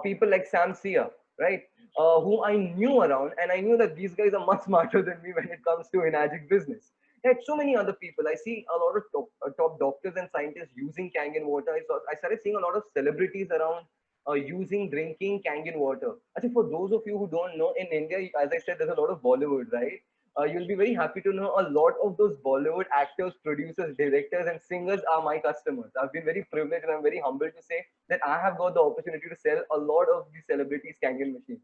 People like Sam Sia, right? Who I knew around, and I knew that these guys are much smarter than me when it comes to Enagic business. Like so many other people, I see a lot of top doctors and scientists using Kangen water. I started seeing a lot of celebrities around using drinking Kangen water. Actually, for those of you who don't know, in India, as I said, there's a lot of Bollywood, right? You'll be very happy to know a lot of those Bollywood actors, producers, directors, and singers are my customers. I've been very privileged and I'm very humbled to say that I have got the opportunity to sell a lot of these celebrities' Kangen machines,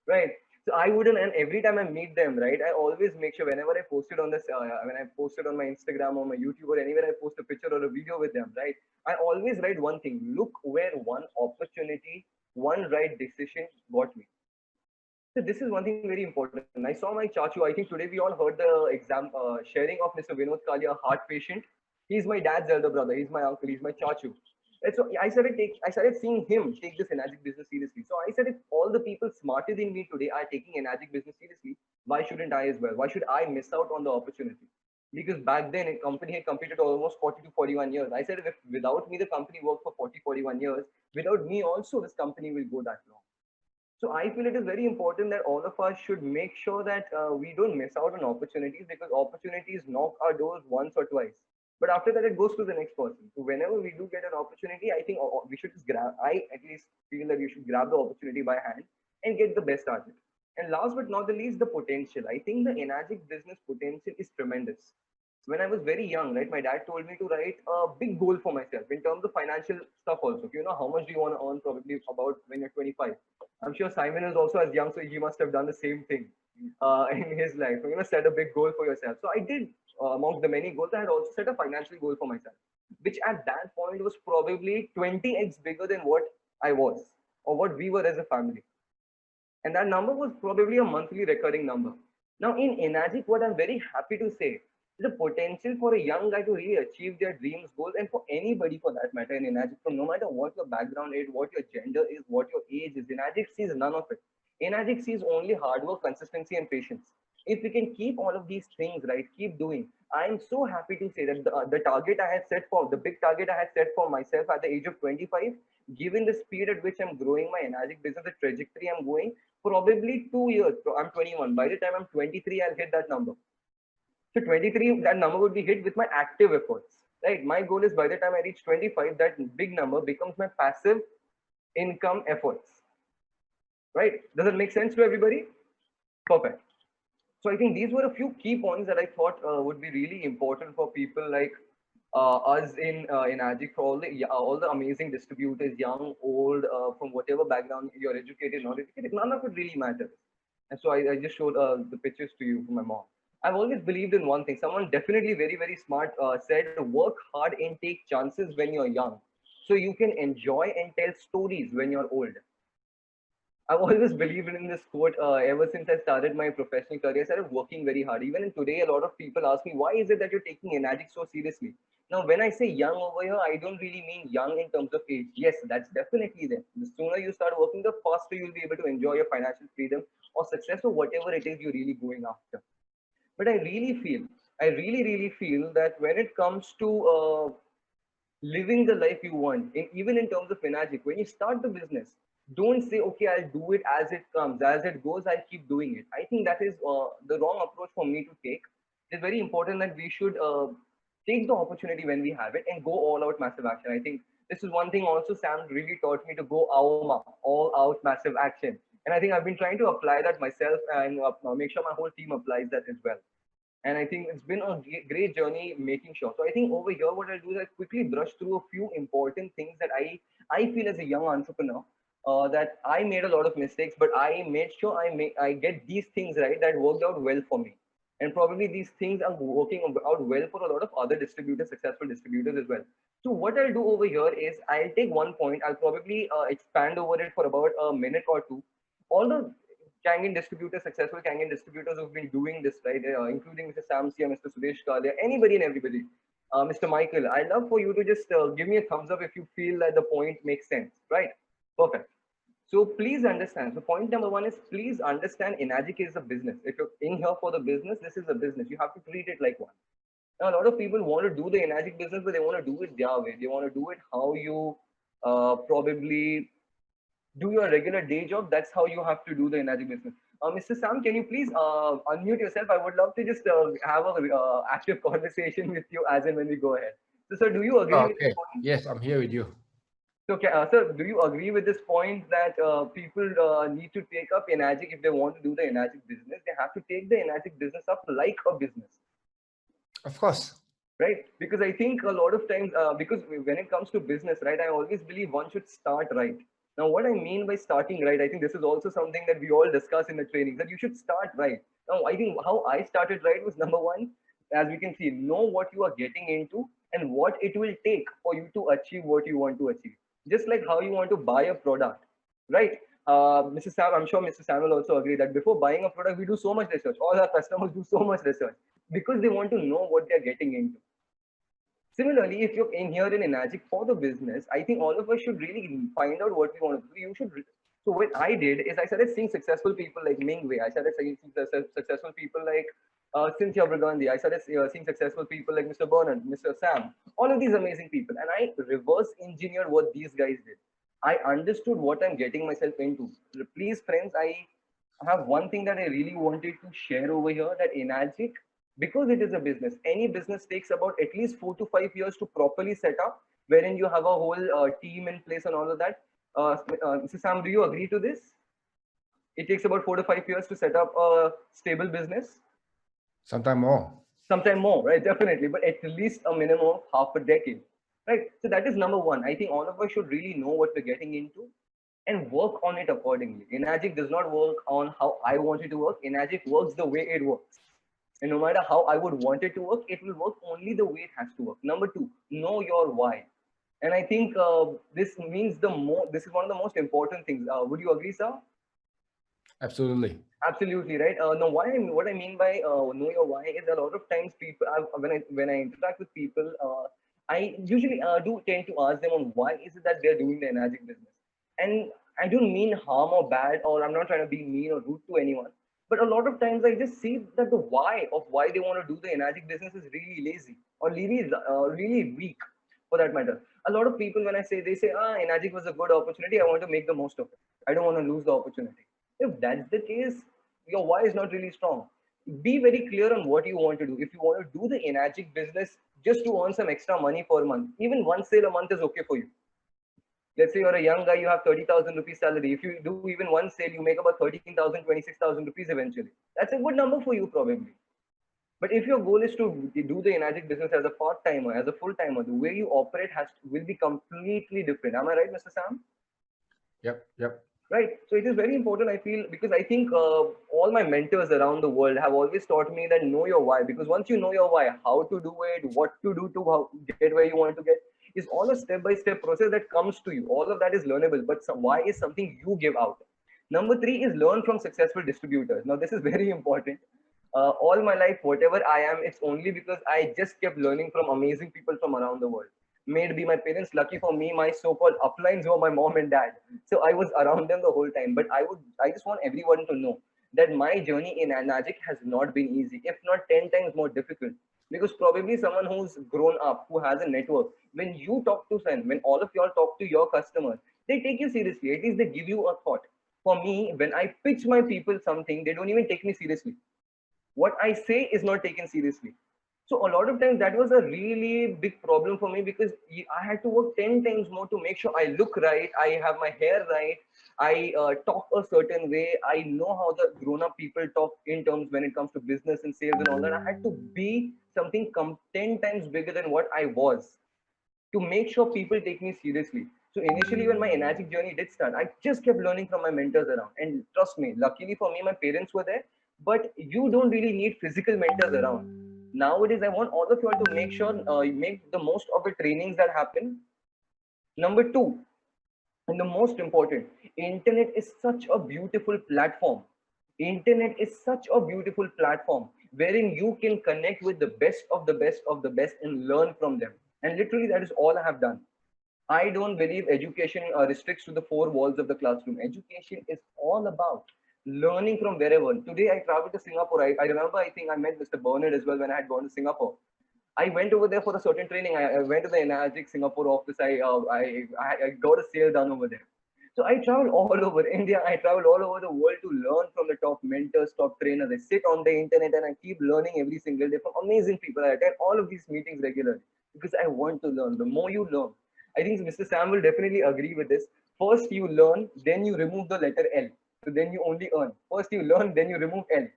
right? So I wouldn't, and every time I meet them, right, I always make sure whenever I posted on this, when I posted on my Instagram or my YouTube or anywhere I post a picture or a video with them, right, I always write one thing: look where one opportunity, one right decision got me. So this is one thing very important. I saw my Chachu. I think today we all heard the sharing of Mr. Vinod Kalia, heart patient. He's my dad's elder brother. He's my uncle. He's my Chachu. And so I started seeing him take this Enagic business seriously. So I said, if all the people smarter than me today are taking Enagic business seriously, why shouldn't I as well? Why should I miss out on the opportunity? Because back then, a company had completed almost 40 to 41 years. I said, if without me, the company worked for 40, 41 years. Without me also, this company will go that long. So I feel it is very important that all of us should make sure that we don't miss out on opportunities, because opportunities knock our doors once or twice. But after that, it goes to the next person. So whenever we do get an opportunity, I think we should just grab. I at least feel that you should grab the opportunity by hand and get the best out of it. And last but not the least, the potential. I think the Enagic business potential is tremendous. When I was very young, right, my dad told me to write a big goal for myself in terms of financial stuff also. You know, how much do you want to earn probably about when you're 25? I'm sure Simon is also as young, so he must have done the same thing in his life. You know, set a big goal for yourself. So I did, amongst the many goals, I had also set a financial goal for myself, which at that point was probably 20x bigger than what I was or what we were as a family. And that number was probably a monthly recurring number. Now, in Enagic, what I'm very happy to say, the potential for a young guy to really achieve their dreams, goals, and for anybody for that matter in Enagic, from no matter what your background is, what your gender is, what your age is, Enagic sees none of it. Enagic sees only hard work, consistency, and patience. If we can keep all of these things right, keep doing. I am so happy to say that the target I had set for, the big target I had set for myself at the age of 25, given the speed at which I'm growing my Enagic business, the trajectory I'm going, probably 2 years. So I'm 21. By the time I'm 23, I'll hit that number. So 23, that number would be hit with my active efforts. Right. My goal is by the time I reach 25, that big number becomes my passive income efforts. Right. Does it make sense to everybody? Perfect. So I think these were a few key points that I thought would be really important for people like us in Agic, for all the amazing distributors, young, old, from whatever background you're educated, not educated, none of it really matters. And so I just showed the pictures to you from my mom. I've always believed in one thing. Someone definitely very, very smart said, work hard and take chances when you're young, so you can enjoy and tell stories when you're old. I've always believed in this quote ever since I started my professional career. I started working very hard. Even in today, a lot of people ask me, why is it that you're taking Enagic so seriously? Now, when I say young over here, I don't really mean young in terms of age. Yes, that's definitely there. The sooner you start working, the faster you'll be able to enjoy your financial freedom or success or whatever it is you're really going after. But I really feel that when it comes to living the life you want, even in terms of Enagic, when you start the business, don't say, okay, I'll do it as it comes, as it goes, I'll keep doing it. I think that is the wrong approach for me to take. It's very important that we should take the opportunity when we have it and go all out massive action. I think this is one thing also Sam really taught me to go all out massive action. And I think I've been trying to apply that myself and make sure my whole team applies that as well. And I think it's been a great journey making sure. So I think over here, what I'll do is I'll quickly brush through a few important things that I feel as a young entrepreneur that I made a lot of mistakes, but I made sure I get these things right that worked out well for me. And probably these things are working out well for a lot of other distributors, successful distributors as well. So what I'll do over here is I'll take one point, I'll probably expand over it for about a minute or two. All the Kangen distributors, successful Kangen distributors who've been doing this, right? Including Mr. Sam Sia, Mr. Suresh Kalia, anybody and everybody. Mr. Michael, I'd love for you to just give me a thumbs up if you feel that the point makes sense, right? Perfect. So please understand. So point number one is please understand Enagic is a business. If you're in here for the business, this is a business. You have to treat it like one. Now, a lot of people want to do the Enagic business, but they want to do it their way. They want to do it how you probably do your regular day job. That's how you have to do the Enagic business. Mr. Sam, can you please unmute yourself? I would love to just have a active conversation with you as and when we go ahead. So, sir, do you agree Oh, with this okay. point? Yes, I'm here with you. So, sir, do you agree with this point that people need to take up Enagic if they want to do the Enagic business? They have to take the Enagic business up like a business, Of course. right? Because I think a lot of times, because when it comes to business, right, I always believe one should start right. Now, what I mean by starting right, I think this is also something that we all discuss in the trainings that you should start right. Now, I think how I started right was number one, as we can see, know what you are getting into and what it will take for you to achieve what you want to achieve. Just like how you want to buy a product, right? Mr. Sam, I'm sure Mr. Sam will also agree that before buying a product, we do so much research. All our customers do so much research because they want to know what they're getting into. Similarly, if you're in here in Enagic for the business, I think all of us should really find out what we want to do. You should. So what I did is I started seeing successful people like Ming Wei. I started seeing successful people like Cynthia Brigandi. I started seeing successful people like Mr. Bernard, Mr. Sam. All of these amazing people, and I reverse engineered what these guys did. I understood what I'm getting myself into. Please, friends, I have one thing that I really wanted to share over here that Enagic, because it is a business, any business takes about at least 4 to 5 years to properly set up, wherein you have a whole team in place and all of that. Mr. Sam, do you agree to this? It takes about 4 to 5 years to set up a stable business. Sometime more. Sometime more, right? Definitely, but at least a minimum of half a decade, right? So that is number one. I think all of us should really know what we're getting into and work on it accordingly. Enagic does not work on how I want it to work. Enagic works the way it works. And no matter how I would want it to work, it will work only the way it has to work. Number two, know your why. And I think this means this is one of the most important things. Would you agree, sir? Absolutely. Absolutely right. No, what I mean by know your why is a lot of times people when I interact with people, I usually do tend to ask them on why is it that they're doing the Enagic business, and I don't mean harm or bad, or I'm not trying to be mean or rude to anyone. But a lot of times I just see that the why of why they want to do the Enagic business is really lazy or really weak, for that matter. A lot of people when I say they say Enagic was a good opportunity, I want to make the most of it. I don't want to lose the opportunity. If that's the case, your why is not really strong. Be very clear on what you want to do. If you want to do the Enagic business just to earn some extra money per month, even one sale a month is okay for you. Let's say you're a young guy, you have 30,000 rupees salary. If you do even one sale, you make about 13,000, 26,000 rupees eventually. That's a good number for you probably. But if your goal is to do the Enagic business as a part timer, as a full timer, the way you operate will be completely different. Am I right, Mr. Sam? Yep. Right. So it is very important, I feel, because I think all my mentors around the world have always taught me that know your why. Because once you know your why, how to do it, what to do to get where you want to get, is all a step-by-step process that comes to you. All of that is learnable, but why is something you give out. Number three is learn from successful distributors. Now, this is very important. All my life, whatever I am, it's only because I just kept learning from amazing people from around the world. May it be my parents, lucky for me, my so-called uplines were my mom and dad. So I was around them the whole time. But I just want everyone to know that my journey in Magic has not been easy, if not 10 times more difficult. Because probably someone who's grown up, who has a network, when you talk to them, when all of y'all talk to your customers, they take you seriously. At least they give you a thought. For me, when I pitch my people something, they don't even take me seriously. What I say is not taken seriously. So a lot of times that was a really big problem for me because I had to work 10 times more to make sure I look right, I have my hair right, I talk a certain way, I know how the grown-up people talk in terms when it comes to business and sales and all that. I had to be something 10 times bigger than what I was to make sure people take me seriously. So initially, when my Enagic journey did start, I just kept learning from my mentors around. And trust me, luckily for me, my parents were there. But you don't really need physical mentors around. Nowadays, I want all of you all to make sure you make the most of the trainings that happen. Number two, and the most important, internet is such a beautiful platform. Internet is such a beautiful platform wherein you can connect with the best of the best of the best and learn from them. And literally, that is all I have done. I don't believe education restricts to the four walls of the classroom. Education is all about learning from wherever. Today, I traveled to Singapore. I remember, I think I met Mr. Bernard as well when I had gone to Singapore. I went over there for a certain training. I went to the Enagic Singapore office. I got a sale done over there. So I travel all over India. I travel all over the world to learn from the top mentors, top trainers. I sit on the internet and I keep learning every single day from amazing people. I attend all of these meetings regularly because I want to learn. The more you learn, I think Mr. Sam will definitely agree with this. First you learn, then you remove the letter L. So then you only earn. First you learn, then you remove L.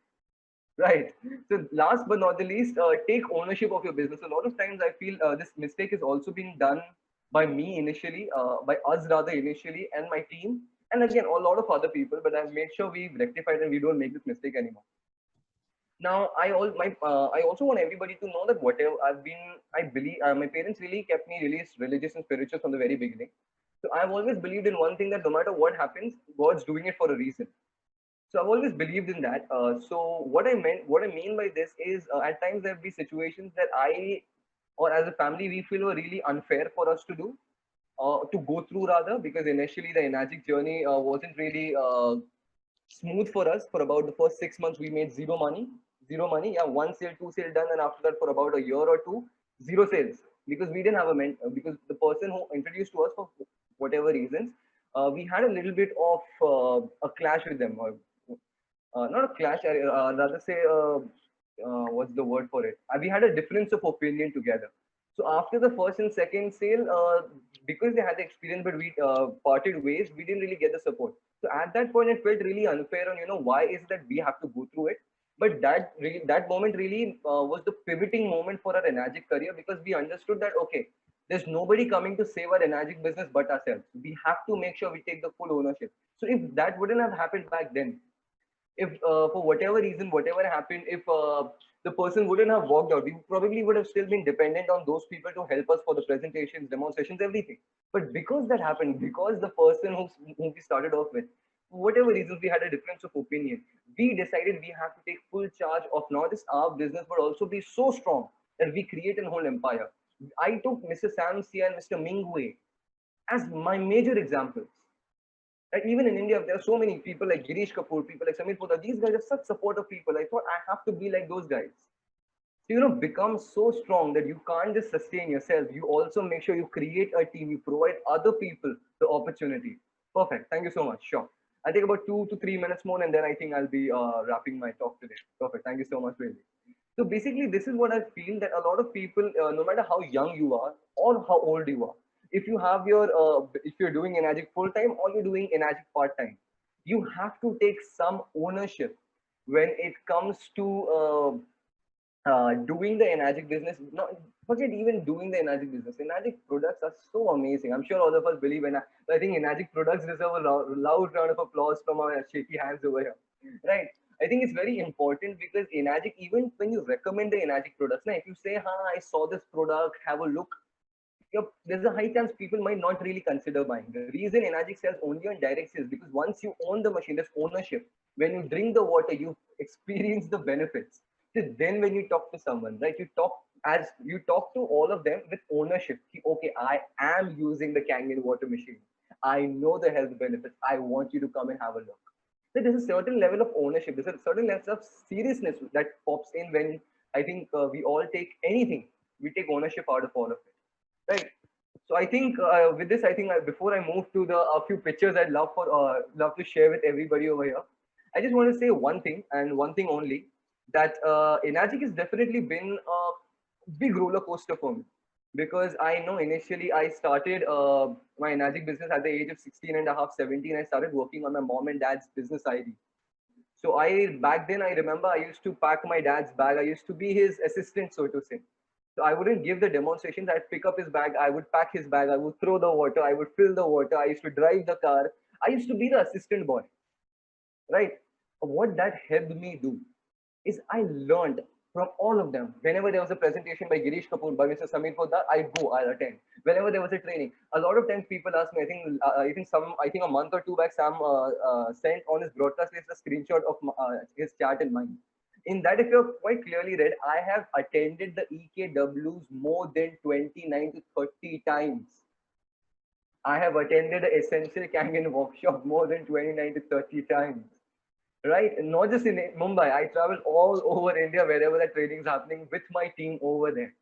Right. So last but not the least, take ownership of your business. A lot of times I feel this mistake is also being done by me initially, by us rather initially, and my team, and again a lot of other people. But I've made sure we've rectified and we don't make this mistake anymore. Now I also want everybody to know that whatever I believe my parents really kept me really religious and spiritual from the very beginning. So I've always believed in one thing, that no matter what happens, God's doing it for a reason. So I've always believed in that. So what I mean by this is, at times there'll be situations that I, or as a family, we feel were really unfair for us to do, to go through rather, because initially the Enagic journey wasn't really smooth for us. For about the first 6 months, we made zero money. Yeah, one sale, two sale done, and after that, for about a year or two, zero sales because we didn't have because the person who introduced to us for whatever reasons, we had a little bit of a clash with them. Not a clash, rather say, what's the word for it? We had a difference of opinion together. So after the first and second sale, because they had the experience, but we parted ways, we didn't really get the support. So at that point, it felt really unfair, and why is that we have to go through it? But that moment really was the pivoting moment for our Enagic career, because we understood that okay, there's nobody coming to save our Enagic business but ourselves. We have to make sure we take the full ownership. So if that wouldn't have happened back then, if for whatever reason, whatever happened, if the person wouldn't have walked out, we probably would have still been dependent on those people to help us for the presentations, demonstrations, everything. But because that happened, because the person whom we started off with, for whatever reasons, we had a difference of opinion, we decided we have to take full charge of not just our business, but also be so strong that we create a whole empire. I took Mr. Sam Sia and Mr. Ming Wei as my major examples. And even in India, there are so many people like Girish Kapoor, people like Samir Pota. These guys are such supportive people. I thought I have to be like those guys. So, become so strong that you can't just sustain yourself. You also make sure you create a team. You provide other people the opportunity. Perfect. Thank you so much. Sure. I'll take about 2 to 3 minutes more, and then I think I'll be wrapping my talk today. Perfect. Thank you so much, really. So basically, this is what I feel, that a lot of people, no matter how young you are or how old you are, if you're doing Enagic full time or you're doing Enagic part time, you have to take some ownership when it comes to doing the Enagic business. Not forget even doing the Enagic business. Enagic products are so amazing. I'm sure all of us believe in. I think Enagic products deserve a loud round of applause from our shaky hands over here, right? I think it's very important because Enagic, even when you recommend the Enagic products, now if you say, "Ha, I saw this product, have a look," there's a high chance people might not really consider buying. The reason Enagic sells only on direct sales because once you own the machine, there's ownership. When you drink the water, you experience the benefits. So then when you talk to someone, right, you talk to all of them with ownership. Okay, I am using the Kangen water machine. I know the health benefits. I want you to come and have a look. So there's a certain level of ownership. There's a certain level of seriousness that pops in when I think we all take anything. We take ownership out of all of it, right? So I think with this, I think before I move to the a few pictures, I'd love to share with everybody over here. I just want to say one thing and one thing only, that Enagic has definitely been a big roller coaster for me, because I know initially I started my Enagic business at the age of 16 and a half, 17. I started working on my mom and dad's business ID. So back then I remember I used to pack my dad's bag. I used to be his assistant, so to say. So I wouldn't give the demonstrations. I'd pick up his bag. I would pack his bag. I would throw the water. I would fill the water. I used to drive the car. I used to be the assistant boy, right? What that helped me do is I learned from all of them. Whenever there was a presentation by Girish Kapoor, by Mr. Samir Poddar, I'd go, I'll attend. Whenever there was a training, a lot of times people ask me. I think a month or two back, Sam sent on his broadcast list a screenshot of his chart in mine. In that, if you're quite clearly read, I have attended the EKWs more than 29 to 30 times. I have attended the Essential Kangen workshop more than 29 to 30 times, right? And not just in Mumbai, I travel all over India wherever the training is happening with my team over there.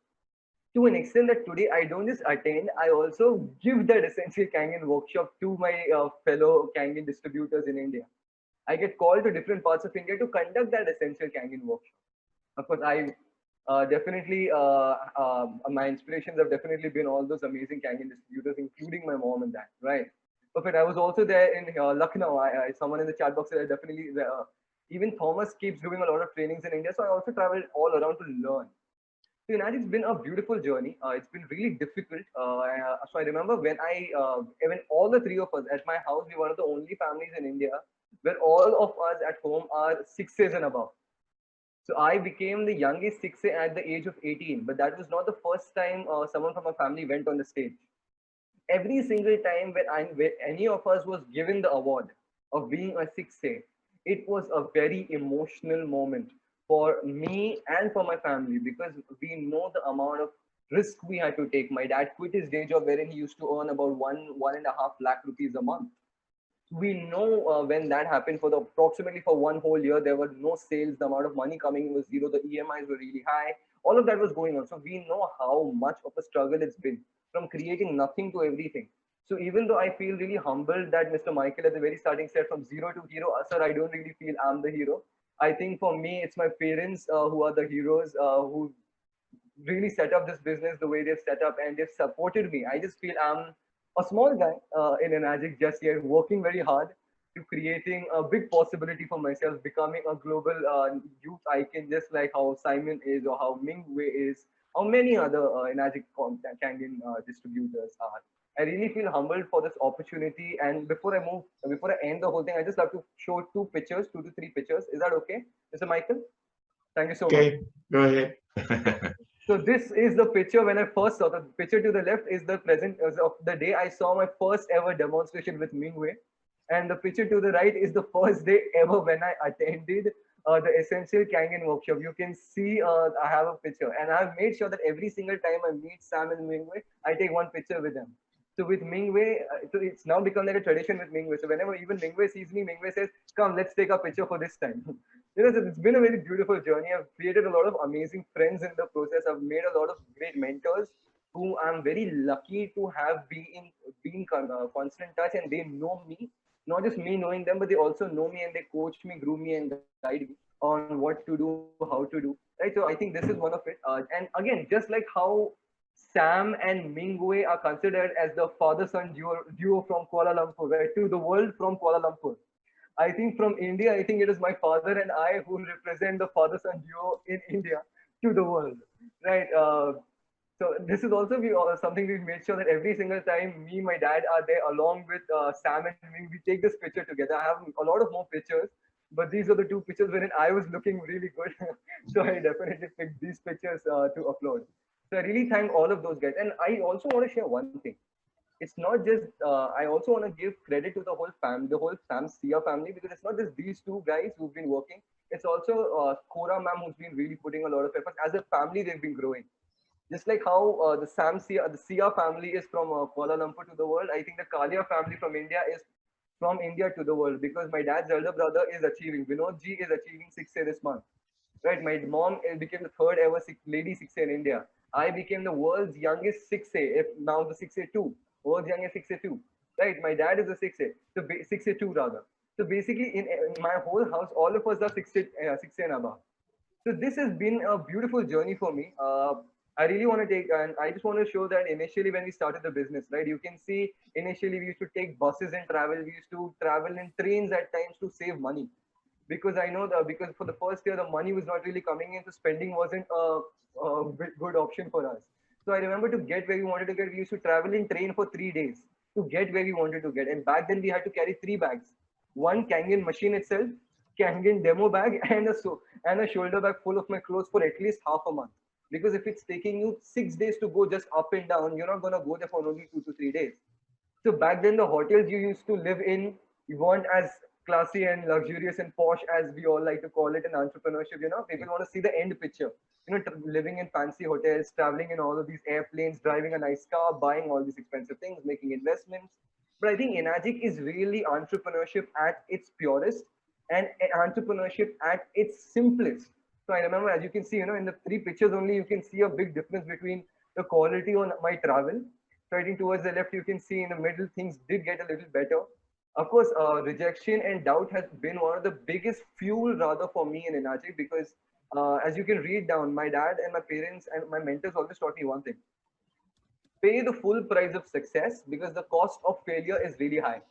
To an extent that today I don't just attend, I also give that Essential Kangen workshop to my fellow Kangen distributors in India. I get called to different parts of India to conduct that Essential Kangen workshop. Of course, I definitely, my inspirations have definitely been all those amazing Kangen distributors, including my mom and dad, right? Perfect. I was also there in Lucknow. Someone in the chat box said I definitely, even Thomas keeps doing a lot of trainings in India. So I also traveled all around to learn. So it's been a beautiful journey. It's been really difficult. So I remember when all the three of us at my house, we were one of the only families in India where all of us at home are 6's and above. So I became the youngest 6A at the age of 18, but that was not the first time someone from my family went on the stage. Every single time when any of us was given the award of being a 6A, it was a very emotional moment for me and for my family, because we know the amount of risk we had to take. My dad quit his day job wherein he used to earn about 1.5 lakh rupees a month. We know when that happened, for the approximately for one whole year, there were no sales. The amount of money coming in was zero. The EMIs were really high. All of that was going on. So we know how much of a struggle it's been from creating nothing to everything. So even though I feel really humbled that Mr. Michael at the very starting said from zero to hero, sir, I don't really feel I'm the hero. I think for me, it's my parents who are the heroes, who really set up this business the way they've set up, and they've supported me. I just feel I'm a small guy in Enagic just yet, working very hard to creating a big possibility for myself, becoming a global youth icon, just like how Simon is, or how Mingwei is, or many other Enagic Kangen distributors are. I really feel humbled for this opportunity. And before I end the whole thing, I just have to show two to three pictures. Is that okay, Mr. Michael? Thank you so much. Okay, go ahead. So this is the picture when I first saw. The picture to the left is the present of the day I saw my first ever demonstration with Mingwei, and the picture to the right is the first day ever when I attended the Essential Kangen workshop. You can see I have a picture, and I've made sure that every single time I meet Sam and Mingwei, I take one picture with them. So with Mingwei, so it's now become like a tradition with Mingwei. So whenever even Mingwei sees me, Mingwei says, "Come, let's take a picture for this time." It's been a very beautiful journey. I've created a lot of amazing friends in the process. I've made a lot of great mentors who I'm very lucky to have been constant touch, and they know me. Not just me knowing them, but they also know me, and they coach me, groom me, and guide me on what to do, how to do. Right. So I think this is one of it. And again, just like how Sam and Mingwei are considered as the father-son duo from Kuala Lumpur, right, to the world from Kuala Lumpur. I think from India, I think it is my father and I who represent the father-son duo in India to the world, right? So this is also something we've made sure that every single time me, my dad are there along with Sam and me, we take this picture together. I have a lot of more pictures, but these are the two pictures wherein I was looking really good. So I definitely picked these pictures to upload. So I really thank all of those guys. And I also want to share one thing. It's not just, I also want to give credit to the whole family, the whole Sam Sia family, because it's not just these two guys who've been working. It's also Kora ma'am who's been really putting a lot of effort. As a family, they've been growing. Just like how the Sia family is from Kuala Lumpur to the world, I think the Kalia family from India is from India to the world, because my dad's elder brother is achieving, Vinod ji is achieving 6A this month. Right, my mom became the third ever lady 6A in India. I became the world's youngest 6A, if now the 6A 2, world's youngest 6A 2. Right, my dad is a 6A, so 6A 2 rather. So basically, in my whole house, all of us are 6A and above. So this has been a beautiful journey for me. I really want to take, and I just want to show that initially when we started the business, right, you can see initially we used to take buses and travel. We used to travel in trains at times to save money, because I know that because for the first year the money was not really coming in, so spending wasn't a good option for us. So I remember to get where we wanted to get, we used to travel in train for 3 days to get where we wanted to get. And back then we had to carry 3 bags: one Kangen machine itself, Kangen demo bag, and a shoulder bag full of my clothes for at least half a month. Because if it's taking you 6 days to go just up and down, you're not gonna go there for only 2 to 3 days. So back then, the hotels you used to live in, you weren't as classy and luxurious and posh as we all like to call it in entrepreneurship. People want to see the end picture. Living in fancy hotels, traveling in all of these airplanes, driving a nice car, buying all these expensive things, making investments. But I think Enagic is really entrepreneurship at its purest, and entrepreneurship at its simplest. So I remember, as you can see, in the three pictures only, you can see a big difference between the quality on my travel. So I think towards the left, you can see in the middle, things did get a little better. Of course, rejection and doubt has been one of the biggest fuel rather for me in Enagic, because as you can read down, my dad and my parents and my mentors always taught me one thing: pay the full price of success, because the cost of failure is really high.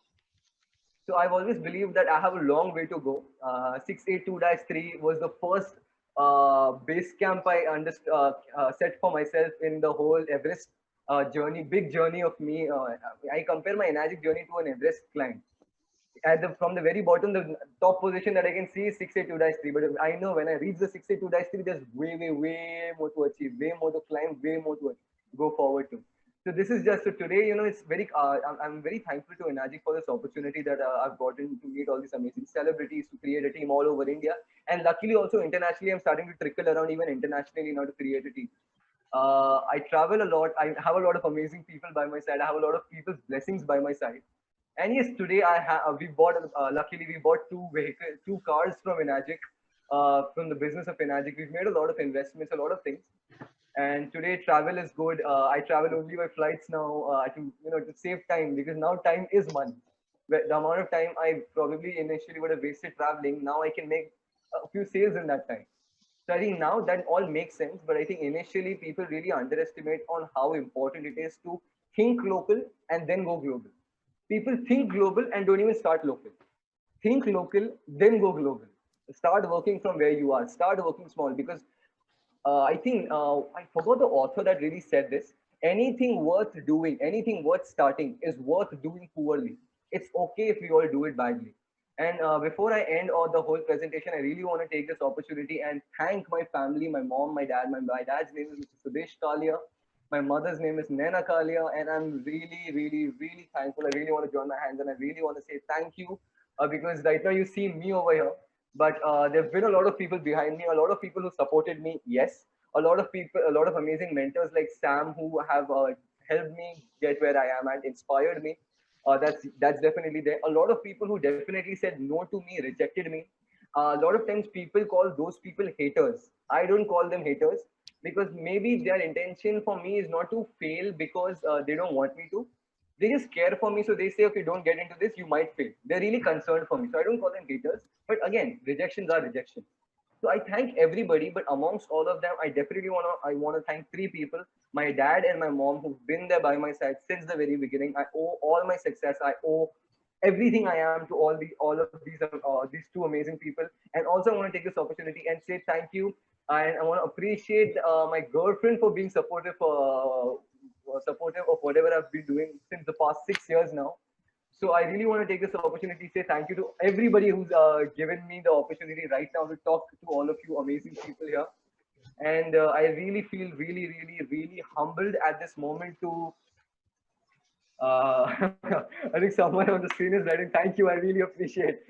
So I've always believed that I have a long way to go. 682-3 was the first base camp I set for myself in the whole Everest journey, big journey of me. I compare my Enagic journey to an Everest climb. From the very bottom, the top position that I can see is 682-3. But I know when I reach the 682-3, there's way, way, way more to achieve, way more to climb, way more to go forward to. So this is just so today, it's very. I'm very thankful to Enagic for this opportunity that I've gotten to meet all these amazing celebrities, to create a team all over India, and luckily also internationally, I'm starting to trickle around even internationally now to create a team. I travel a lot. I have a lot of amazing people by my side. I have a lot of people's blessings by my side. And yes, today I have we bought luckily we bought two cars from Enagic, from the business of Enagic. We've made a lot of investments, a lot of things, and today travel is good. I travel only by flights now, to save time, because now time is money. The amount of time I probably initially would have wasted traveling, now I can make a few sales in that time. So I think now that all makes sense, but I think initially people really underestimate on how important it is to think local and then go global. People think global and don't even start local. Think local, then go global. Start working from where you are. Start working small, because I think I forgot the author that really said this. Anything worth doing, anything worth starting is worth doing poorly. It's okay if we all do it badly. And before I end all the whole presentation, I really want to take this opportunity and thank my family, my mom, my dad. My dad's name is Mr. Sudesh Kalia. My mother's name is Nena Kalia. And I'm really, really, really thankful. I really want to join my hands and I really want to say thank you, because right now you see me over here, but there have been a lot of people behind me, a lot of people who supported me. Yes, a lot of people, a lot of amazing mentors like Sam who have helped me get where I am and inspired me. That's definitely there. A lot of people who definitely said no to me, rejected me. A lot of times people call those people haters. I don't call them haters, because maybe their intention for me is not to fail because they don't want me to. They just care for me, so they say, okay, don't get into this, you might fail. They're really concerned for me, so I don't call them haters. But again, rejections are rejections. So I thank everybody, but amongst all of them, I want to thank three people: my dad and my mom, who've been there by my side since the very beginning. I owe all my success. I owe everything I am to all of these two amazing people. And also, I want to take this opportunity and say thank you. And I want to appreciate my girlfriend for being supportive of whatever I've been doing since the past 6 years now. So I really want to take this opportunity to say thank you to everybody who's given me the opportunity right now to talk to all of you amazing people here. And I really feel really humbled at this moment to. I think someone on the screen is writing, "Thank you, I really appreciate."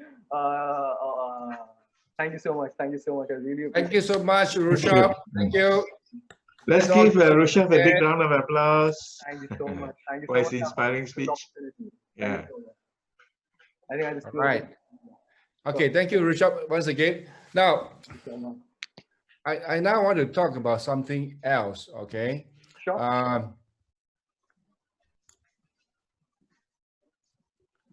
Thank you so much. Thank you so much. I really appreciate. Thank you so much, Rushabh. Thank you. Let's That's all. give Rushabh a big Yeah. round of applause Thank you so much. Thank you for so his much inspiring for this speech. opportunity. Yeah. Thank you so much. I think I just All closed right. it. Okay, thank you, Rushabh, once again. Now, Thank you so much. I now want to talk about something else, okay? Sure.